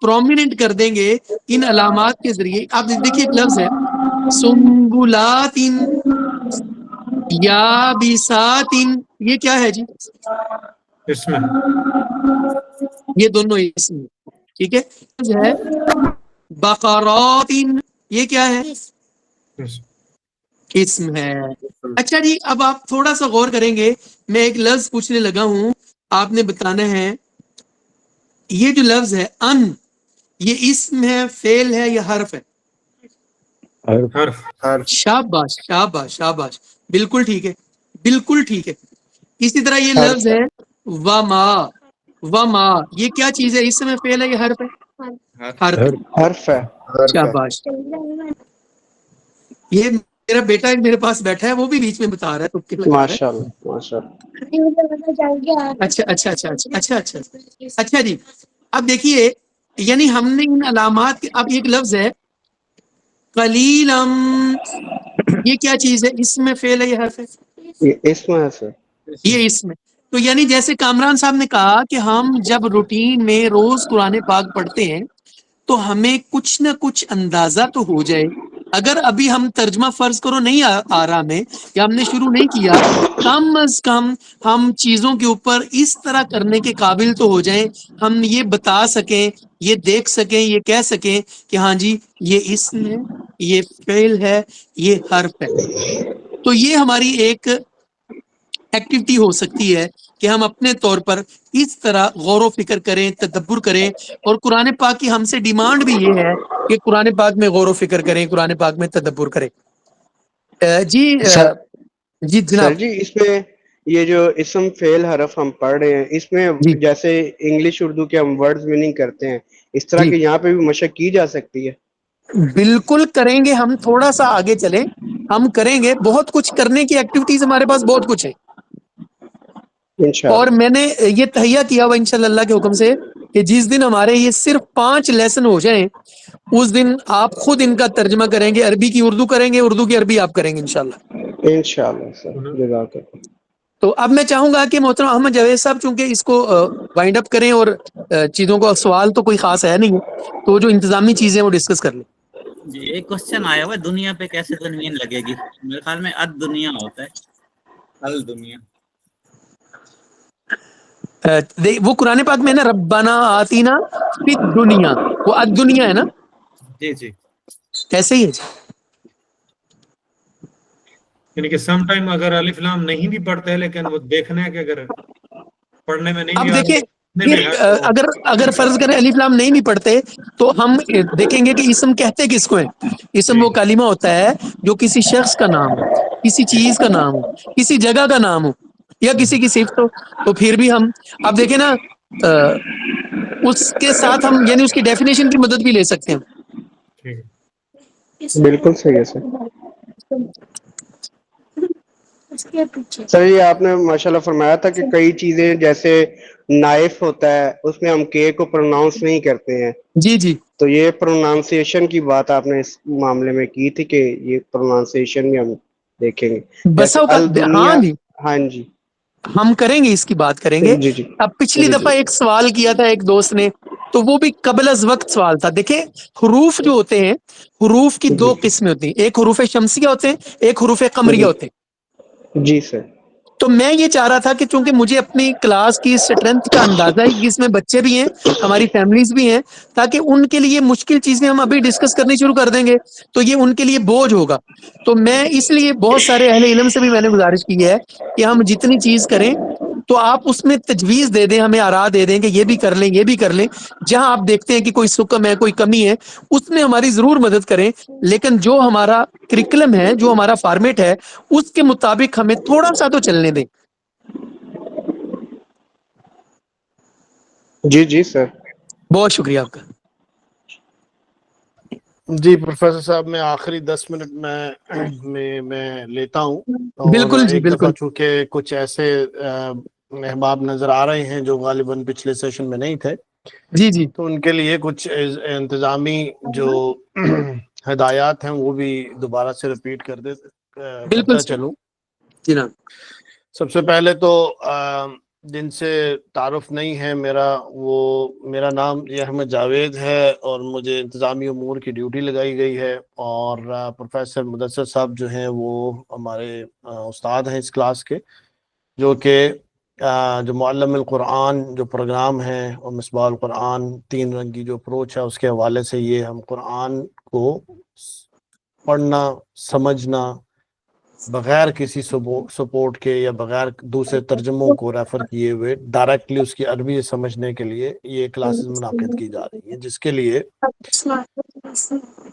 پرومیننٹ کر دیں گے ان علامات کے ذریعے. آپ دیکھیے ایک لفظ ہے سنبلات یابسات, یہ کیا ہے جی؟ اسم ہے. یہ دونوں اسم ہے. ٹھیک ہے. جو ہے بقرات, یہ کیا ہے؟ اسم ہے. اچھا جی, اب آپ تھوڑا سا غور کریں گے, میں ایک لفظ پوچھنے لگا ہوں, آپ نے بتانا ہے یہ جو لفظ ہے ان, یہ اسم ہے, فعل ہے یا حرف ہے؟ حرف. شاباش شاباش شاباش, بالکل ٹھیک ہے, بالکل ٹھیک ہے. اسی طرح یہ لفظ حرف ہے وما, وما یہ کیا چیز ہے, اسم ہے, فعل ہے یا حرف ہے؟ حرف ہے. حرف ہے. شاباش. یہ میرا بیٹا میرے پاس بیٹھا ہے, وہ بھی بیچ میں بتا رہا ہے, تکے لگا رہا ماشاء اللہ ماشاء اللہ. ہے. اچھا اچھا اچھا اچھا اچھا اچھا جی. اب دیکھیے, یعنی ہم نے ان علامات کے, اب ایک لفظ ہے قلیلم, یہ کیا چیز ہے, اسم میں, فعل ہے یا حرف ہے؟ یہ اسم ہے سر. یہ اس میں تو یعنی جیسے کامران صاحب نے کہا کہ ہم جب روٹین میں روز قرآن پاک پڑھتے ہیں تو ہمیں کچھ نہ کچھ اندازہ تو ہو جائے. اگر ابھی ہم ترجمہ فرض کرو نہیں آ رہا ہمیں یا ہم نے شروع نہیں کیا, کم از کم ہم چیزوں کے اوپر اس طرح کرنے کے قابل تو ہو جائیں, ہم یہ بتا سکیں, یہ دیکھ سکیں, یہ کہہ سکیں کہ ہاں جی یہ اسم ہے, یہ فعل ہے, یہ حرف ہے. تو یہ ہماری ایک ایکٹیویٹی ہو سکتی ہے کہ ہم اپنے طور پر اس طرح غور و فکر کریں, تدبر کریں. اور قرآن پاک کی ہم سے ڈیمانڈ بھی یہ ہے کہ قرآن پاک میں غور و فکر کریں, قرآن پاک میں تدبر کریں. جی سر جناب. جی اس میں یہ جو اسم فعل حرف ہم پڑھ رہے ہیں اس میں جی جیسے انگلش اردو کے ہم ورڈز میننگ کرتے ہیں, اس طرح جی کے یہاں پہ بھی مشق کی جا سکتی ہے؟ بالکل کریں گے, ہم تھوڑا سا آگے چلیں, ہم کریں گے. بہت کچھ کرنے کی ایکٹیویٹیز ہمارے پاس بہت کچھ ہے, اور انشاءاللہ. میں نے یہ تہیہ کیا ہوا انشاءاللہ اللہ کے حکم سے کہ جس دن ہمارے یہ صرف 5 لیسن ہو جائیں اس دن آپ خود ان کا ترجمہ کریں گے, عربی کی اردو کریں گے, اردو کی عربی آپ کریں گے انشاءاللہ. انشاءاللہ سر, جزاک اللہ. تو اب میں چاہوں گا کہ محترم احمد جاوید صاحب چونکہ اس کو وائنڈ اپ کریں, اور چیزوں کو سوال تو کوئی خاص ہے نہیں, تو جو انتظامی چیزیں وہ ڈسکس کر لیں. جی ایک کوشچن آیا ہوا ہے, دنیا پہ کیسے تنوین لگے گی؟ میرے خیال میں اد دنیا ہوتا ہے, ال دنیا. وہ قرآن پاک میں ہے نا, ربنا آتینا فی الدنیا, وہ الدنیا ہے نا, جی جی ایسے ہی ہے. یعنی کہ سم ٹائم اگر الف لام نہیں بھی پڑھتے ہیں لیکن وہ دیکھنے کے اگر پڑھنے میں نہیں اب بھی دیکھیں آنے میں ہے تو اگر فرض کریں الف لام نہیں بھی پڑھتے تو ہم دیکھیں گے کہ اسم کہتے کس کو ہیں. اسم جی وہ کلمہ ہوتا ہے جو کسی شخص کا نام ہو, کسی چیز کا نام ہو, کسی جگہ کا نام ہو, یا کسی کی صفت ہو. تو پھر بھی ہم اب دیکھیں نا اس کے ساتھ ہم یعنی اس کی ڈیفینیشن کی مدد بھی لے سکتے ہیں. ٹھیک بالکل صحیح ہے سر. سر یہ آپ نے ماشاءاللہ فرمایا تھا کہ کئی چیزیں جیسے نائف ہوتا ہے اس میں ہم کے کو پروناؤنس نہیں کرتے ہیں, جی جی تو یہ پروناؤنسیشن کی بات آپ نے اس معاملے میں کی تھی کہ یہ پروناؤنسیشن بھی ہم دیکھیں گے بسا جیسے اوقات. ہاں الدنیا. جی ہاں جی ہم کریں گے, اس کی بات کریں گے. جی جی اب پچھلی جی دفعہ جی ایک سوال کیا تھا ایک دوست نے, تو وہ بھی قبل از وقت سوال تھا. دیکھیں حروف جو ہوتے ہیں, حروف کی 2 قسمیں ہوتی ہیں, ایک حروف شمسیہ ہوتے ہیں, ایک حروف قمریہ جی ہوتے ہیں. جی سر. تو میں یہ چاہ رہا تھا کہ چونکہ مجھے اپنی کلاس کی اسٹرینتھ کا اندازہ ہے کہ اس میں بچے بھی ہیں, ہماری فیملیز بھی ہیں, تاکہ ان کے لیے مشکل چیزیں ہم ابھی ڈسکس کرنی شروع کر دیں گے تو یہ ان کے لیے بوجھ ہوگا. تو میں اس لیے بہت سارے اہل علم سے بھی میں نے گزارش کی ہے کہ ہم جتنی چیز کریں تو آپ اس میں تجویز دے دیں, ہمیں آراء دے دیں کہ یہ بھی کر لیں, یہ بھی کر لیں. جہاں آپ دیکھتے ہیں کہ کوئی سکم ہے, کوئی کمی ہے, اس میں ہماری ضرور مدد کریں. لیکن جو ہمارا کریکلم ہے, جو ہمارا فارمیٹ ہے, اس کے مطابق ہمیں تھوڑا سا تو چلنے دیں. جی جی سر. بہت شکریہ آپ کا. جی پروفیسر صاحب, میں آخری 10 منٹ میں لیتا ہوں. اور بالکل جی ایک دفعہ بالکل. چونکہ کچھ ایسے احباب نظر آ رہے ہیں جو غالباً پچھلے سیشن میں نہیں تھے, جی جی تو ان کے لیے کچھ انتظامی جو ہدایات ہیں وہ بھی دوبارہ سے ریپیٹ بالکل کرتا چلوں. جناب. سب سے پہلے تو جن سے تعارف نہیں ہے میرا نام یہ احمد جاوید ہے, اور مجھے انتظامی امور کی ڈیوٹی لگائی گئی ہے. اور پروفیسر مدثر صاحب جو ہیں وہ ہمارے استاد ہیں اس کلاس کے, جو کہ جو معلم القرآن جو پروگرام ہے اور مصباح القرآن 3 رنگی جو اپروچ ہے اس کے حوالے سے یہ ہم قرآن کو پڑھنا سمجھنا بغیر کسی سپورٹ کے یا بغیر دوسرے ترجموں کو ریفر کیے ہوئے ڈائریکٹلی اس کی عربی سمجھنے کے لیے یہ کلاسز منعقد کی جا رہی ہیں, جس کے لیے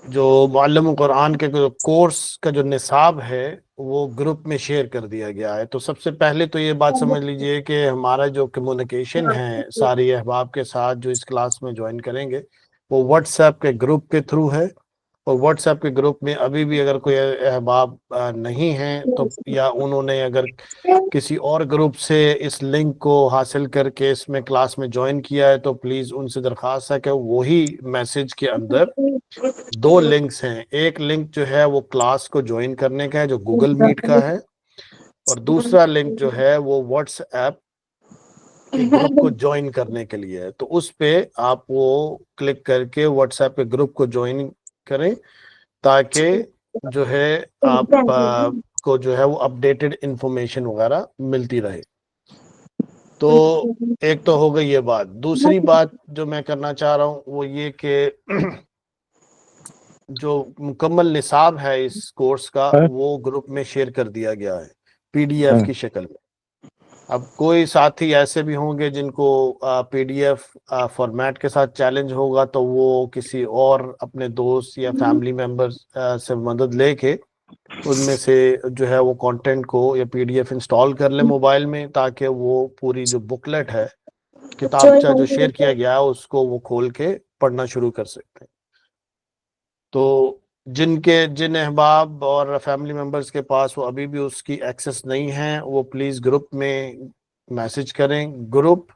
جو معلم قرآن کے کورس کا جو نصاب ہے وہ گروپ میں شیئر کر دیا گیا ہے. تو سب سے پہلے تو یہ بات سمجھ لیجئے کہ ہمارا جو کمیونیکیشن ہے ساری احباب کے ساتھ جو اس کلاس میں جوائن کریں گے وہ واٹس ایپ کے گروپ کے تھرو ہے. اور واٹس ایپ کے گروپ میں ابھی بھی اگر کوئی احباب نہیں ہیں تو یا انہوں نے اگر کسی اور گروپ سے اس لنک کو حاصل کر کے اس میں کلاس میں جوائن کیا ہے تو پلیز ان سے درخواست ہے کہ وہی میسج کے اندر 2 لنکس ہیں. ایک لنک جو ہے وہ کلاس کو جوائن کرنے کا ہے جو گوگل میٹ کا ہے, اور دوسرا لنک جو ہے وہ واٹس ایپ کے گروپ کو جوائن کرنے کے لیے ہے. تو اس پہ آپ وہ کلک کر کے واٹس ایپ کے گروپ کو جوائن کریں تاکہ جو ہے آپ کو جو ہے وہ اپڈیٹڈ انفارمیشن وغیرہ ملتی رہے. تو ایک تو ہو گئی یہ بات. دوسری بات جو میں کرنا چاہ رہا ہوں وہ یہ کہ جو مکمل نصاب ہے اس کورس کا وہ گروپ میں شیئر کر دیا گیا ہے PDF کی شکل میں. اب کوئی ساتھی ایسے بھی ہوں گے جن کو PDF فارمیٹ کے ساتھ چیلنج ہوگا تو وہ کسی اور اپنے دوست یا فیملی ممبر سے مدد لے کے ان میں سے جو ہے وہ کانٹینٹ کو یا PDF انسٹال کر لیں موبائل میں تاکہ وہ پوری جو بکلیٹ ہے کتابچہ جو شیئر کیا گیا ہے اس کو وہ کھول کے پڑھنا شروع کر سکتے ہیں. تو جن احباب اور فیملی ممبرز کے پاس وہ ابھی بھی اس کی ایکسس نہیں ہے وہ پلیز گروپ میں میسج کریں. گروپ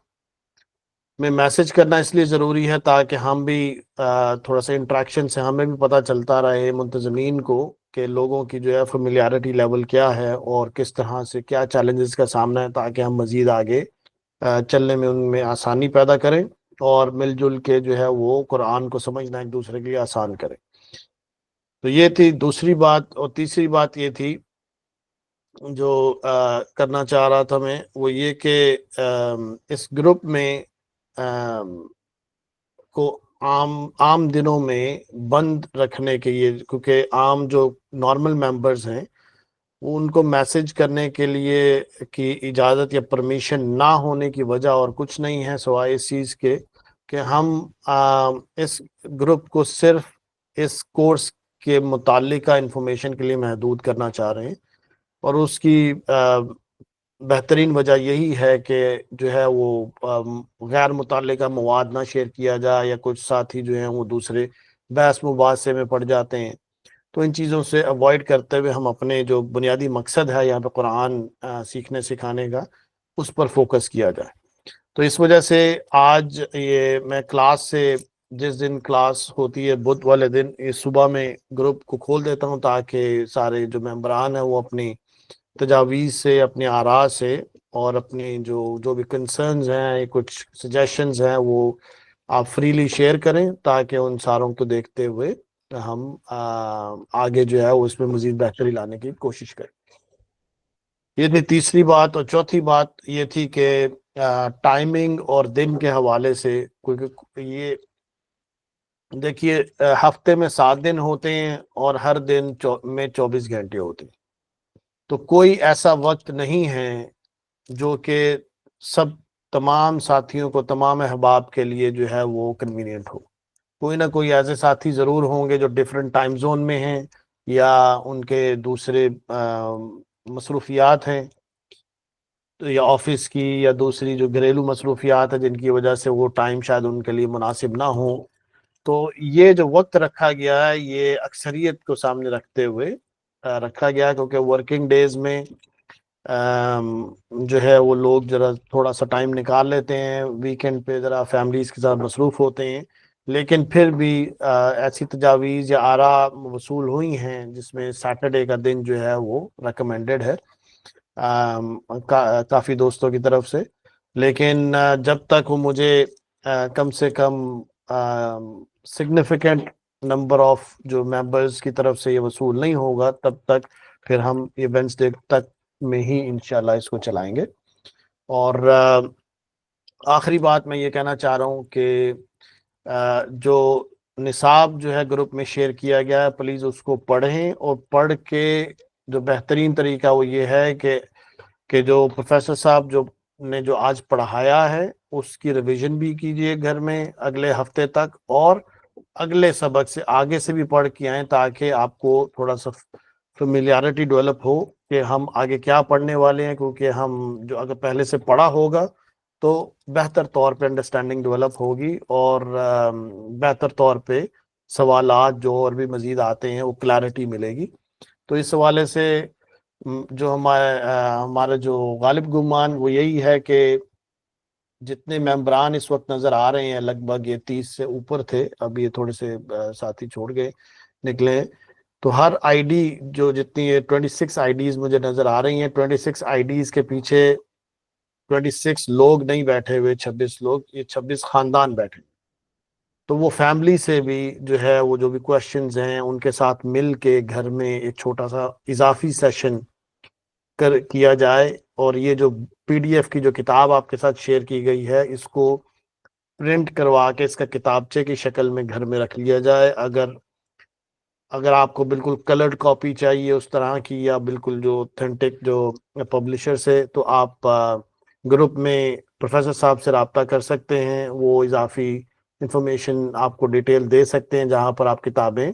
میں میسج کرنا اس لیے ضروری ہے تاکہ ہم بھی تھوڑا سا انٹریکشن سے ہمیں بھی پتہ چلتا رہے منتظمین کو کہ لوگوں کی جو ہے فیملیارٹی لیول کیا ہے اور کس طرح سے کیا چیلنجز کا سامنا ہے تاکہ ہم مزید آگے چلنے میں ان میں آسانی پیدا کریں اور مل جل کے جو ہے وہ قرآن کو سمجھنا ایک دوسرے کے لیے آسان کریں. تو یہ تھی دوسری بات. اور تیسری بات یہ تھی جو کرنا چاہ رہا تھا میں وہ یہ کہ اس گروپ میں کو عام دنوں میں بند رکھنے کے یہ کیونکہ عام جو نارمل ممبرز ہیں ان کو میسج کرنے کے لیے کی اجازت یا پرمیشن نہ ہونے کی وجہ اور کچھ نہیں ہے سوائے اس چیز کے کہ ہم اس گروپ کو صرف اس کورس کے متعلقہ انفارمیشن کے لیے محدود کرنا چاہ رہے ہیں. اور اس کی بہترین وجہ یہی ہے کہ جو ہے وہ غیر متعلقہ مواد نہ شیئر کیا جائے یا کچھ ساتھی جو ہیں وہ دوسرے بحث مباحثے میں پڑ جاتے ہیں. تو ان چیزوں سے اوائڈ کرتے ہوئے ہم اپنے جو بنیادی مقصد ہے یہاں پہ قرآن سیکھنے سکھانے کا اس پر فوکس کیا جائے. تو اس وجہ سے آج یہ میں کلاس سے جس دن کلاس ہوتی ہے بدھ والے دن یہ صبح میں گروپ کو کھول دیتا ہوں تاکہ سارے جو ممبران ہیں وہ اپنی تجاویز سے اپنی آراء سے اور اپنی جو بھی کنسرنز ہیں کچھ سجیشنز ہیں وہ آپ فریلی شیئر کریں تاکہ ان ساروں کو دیکھتے ہوئے ہم آگے جو ہے اس میں مزید بہتری لانے کی کوشش کریں. یہ تھی تیسری بات. اور چوتھی بات یہ تھی کہ ٹائمنگ اور دن کے حوالے سے کیونکہ یہ دیکھیے ہفتے میں 7 دن ہوتے ہیں اور ہر دن میں 24 گھنٹے ہوتے ہیں. تو کوئی ایسا وقت نہیں ہے جو کہ تمام ساتھیوں کو تمام احباب کے لیے جو ہے وہ کنوینئنٹ ہو. کوئی نہ کوئی ایسے ساتھی ضرور ہوں گے جو ڈیفرنٹ ٹائم زون میں ہیں یا ان کے دوسرے مصروفیات ہیں یا آفس کی یا دوسری جو گھریلو مصروفیات ہیں جن کی وجہ سے وہ ٹائم شاید ان کے لیے مناسب نہ ہو. تو یہ جو وقت رکھا گیا ہے یہ اکثریت کو سامنے رکھتے ہوئے رکھا گیا کیونکہ ورکنگ ڈیز میں جو ہے وہ لوگ ذرا تھوڑا سا ٹائم نکال لیتے ہیں ویکینڈ پہ ذرا فیملیز کے ساتھ مصروف ہوتے ہیں. لیکن پھر بھی ایسی تجاویز یا آراء وصول ہوئی ہیں جس میں سیٹرڈے کا دن جو ہے وہ ریکمینڈڈ ہے کافی دوستوں کی طرف سے. لیکن جب تک وہ مجھے کم سے کم سگنیفیکنٹ نمبر آف جو ممبرز کی طرف سے یہ وصول نہیں ہوگا تب تک پھر ہم یہ وینسڈے تک میں ہی انشاءاللہ اس کو چلائیں گے. اور آخری بات میں یہ کہنا چاہ رہا ہوں کہ جو نصاب جو ہے گروپ میں شیئر کیا گیا ہے پلیز اس کو پڑھیں اور پڑھ کے جو بہترین طریقہ وہ یہ ہے کہ جو پروفیسر صاحب جو آج پڑھایا ہے اس کی ریویژن بھی کیجئے گھر میں اگلے ہفتے تک اور اگلے سبق سے آگے سے بھی پڑھ کے آئیں تاکہ آپ کو تھوڑا سا فیملیارٹی ڈیولپ ہو کہ ہم آگے کیا پڑھنے والے ہیں کیونکہ ہم جو اگر پہلے سے پڑھا ہوگا تو بہتر طور پہ انڈرسٹینڈنگ ڈیولپ ہوگی اور بہتر طور پہ سوالات جو اور بھی مزید آتے ہیں وہ کلیئرٹی ملے گی. تو اس حوالے سے جو ہمارا جو غالب گمان وہ یہی ہے کہ جتنے ممبران اس وقت نظر آ رہے ہیں لگ بھگ یہ 30 سے اوپر تھے اب یہ تھوڑے سے ساتھی چھوڑ گئے نکلے تو ہر آئی ڈی جو جتنی 26 آئی ڈیز مجھے نظر آ رہی ہیں، 26 آئی ڈیز کے پیچھے 26 لوگ نہیں بیٹھے ہوئے، 26 لوگ، یہ 26 خاندان بیٹھے. تو وہ فیملی سے بھی جو ہے وہ جو بھی کوشچنز ہیں ان کے ساتھ مل کے گھر میں ایک چھوٹا سا اضافی سیشن کیا جائے. اور یہ جو پی ڈی ایف کی جو کتاب آپ کے ساتھ شیئر کی گئی ہے، اس کو پرنٹ کروا کے اس کا کتابچے کی شکل میں گھر میں رکھ لیا جائے. اگر آپ کو بالکل کلرڈ کاپی چاہیے اس طرح کی، یا بالکل جو اوتھینٹک جو پبلشر سے، تو آپ گروپ میں پروفیسر صاحب سے رابطہ کر سکتے ہیں. وہ اضافی انفارمیشن آپ کو ڈیٹیل دے سکتے ہیں جہاں پر آپ کتابیں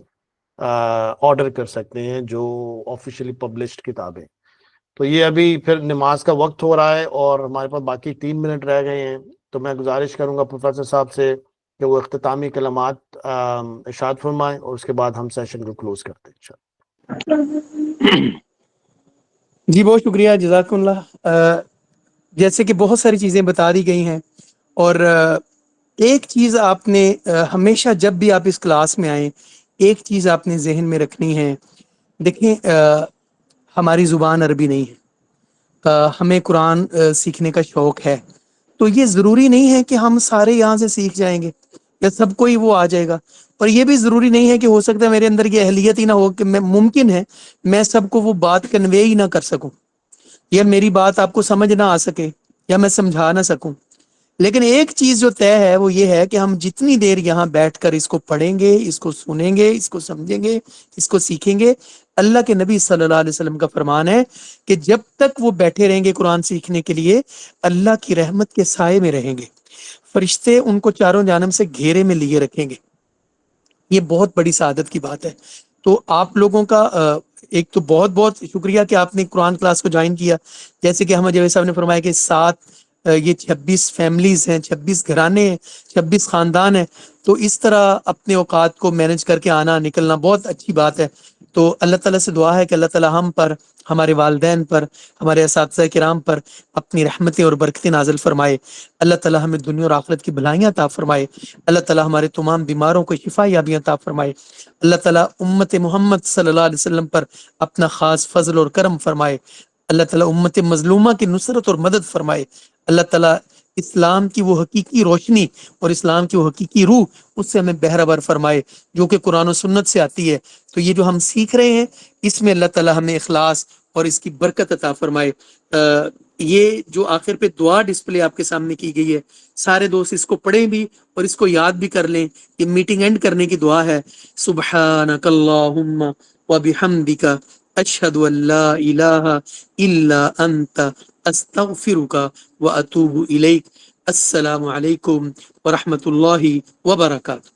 آرڈر کر سکتے ہیں، جو آفیشیلی پبلشڈ کتابیں. تو یہ ابھی پھر نماز کا وقت ہو رہا ہے اور ہمارے پاس باقی 3 منٹ رہ گئے ہیں. تو میں گزارش کروں گا پروفیسر صاحب سے کہ وہ اختتامی کلمات ارشاد فرمائیں، اور اس کے بعد ہم سیشن کو کلوز کرتے ہیں. جی بہت شکریہ، جزاکم اللہ. جیسے کہ بہت ساری چیزیں بتا دی گئی ہیں، اور ایک چیز آپ نے ہمیشہ جب بھی آپ اس کلاس میں آئیں ایک چیز آپ نے ذہن میں رکھنی ہے. دیکھیں ہماری زبان عربی نہیں ہے، ہمیں قرآن سیکھنے کا شوق ہے، تو یہ ضروری نہیں ہے کہ ہم سارے یہاں سے سیکھ جائیں گے یا سب کو ہی وہ آ جائے گا. اور یہ بھی ضروری نہیں ہے کہ ہو سکتا ہے میرے اندر یہ اہلیت ہی نہ ہو کہ ممکن ہے میں سب کو وہ بات کنوے ہی نہ کر سکوں، یا میری بات آپ کو سمجھ نہ آ سکے، یا میں سمجھا نہ سکوں. لیکن ایک چیز جو طے ہے وہ یہ ہے کہ ہم جتنی دیر یہاں بیٹھ کر اس کو پڑھیں گے، اس کو سنیں گے، اس کو سمجھیں گے، اس کو سیکھیں گے، اللہ کے نبی صلی اللہ علیہ وسلم کا فرمان ہے کہ جب تک وہ بیٹھے رہیں گے قرآن سیکھنے کے لیے، اللہ کی رحمت کے سائے میں رہیں گے، فرشتے ان کو چاروں جانب سے گھیرے میں لیے رکھیں گے. یہ بہت بڑی سعادت کی بات ہے. تو آپ لوگوں کا ایک تو بہت بہت شکریہ کہ آپ نے قرآن کلاس کو جوائن کیا. جیسے کہ احمد جاوید صاحب نے فرمایا کہ 26 فیملیز ہیں، 26 گھرانے ہیں، 26 خاندان ہیں. تو اس طرح اپنے اوقات کو مینج کر کے آنا نکلنا بہت اچھی بات ہے. تو اللہ تعالیٰ سے دعا ہے کہ اللہ تعالیٰ ہم پر، ہمارے والدین پر، ہمارے اساتذہ کرام پر اپنی رحمتیں اور برکتیں نازل فرمائے. اللہ تعالیٰ ہمیں دنیا اور آخرت کی بھلائیاں عطا فرمائے. اللہ تعالیٰ ہمارے تمام بیماروں کو شفا یابیاں عطا فرمائے. اللہ تعالیٰ امت محمد صلی اللہ علیہ وسلم پر اپنا خاص فضل اور کرم فرمائے. اللہ تعالیٰ امت مظلومہ کی نصرت اور مدد فرمائے. اللہ تعالیٰ اسلام کی وہ حقیقی روشنی اور اسلام کی وہ حقیقی روح اس سے ہمیں بہرہ فرمائے جو کہ قرآن و سنت سے آتی ہے. تو یہ جو ہم سیکھ رہے ہیں اس میں اللہ تعالیٰ ہمیں اخلاص اور اس کی برکت عطا فرمائے. یہ جو آخر پہ دعا ڈسپلے آپ کے سامنے کی گئی ہے، سارے دوست اس کو پڑھیں بھی اور اس کو یاد بھی کر لیں. یہ میٹنگ اینڈ کرنے کی دعا ہے. سبحانک اللہم وبحمدک اشہد ان لا الہ الا انت استغفرک واتوب الیک. السلام علیکم ورحمۃ اللہ وبرکاتہ.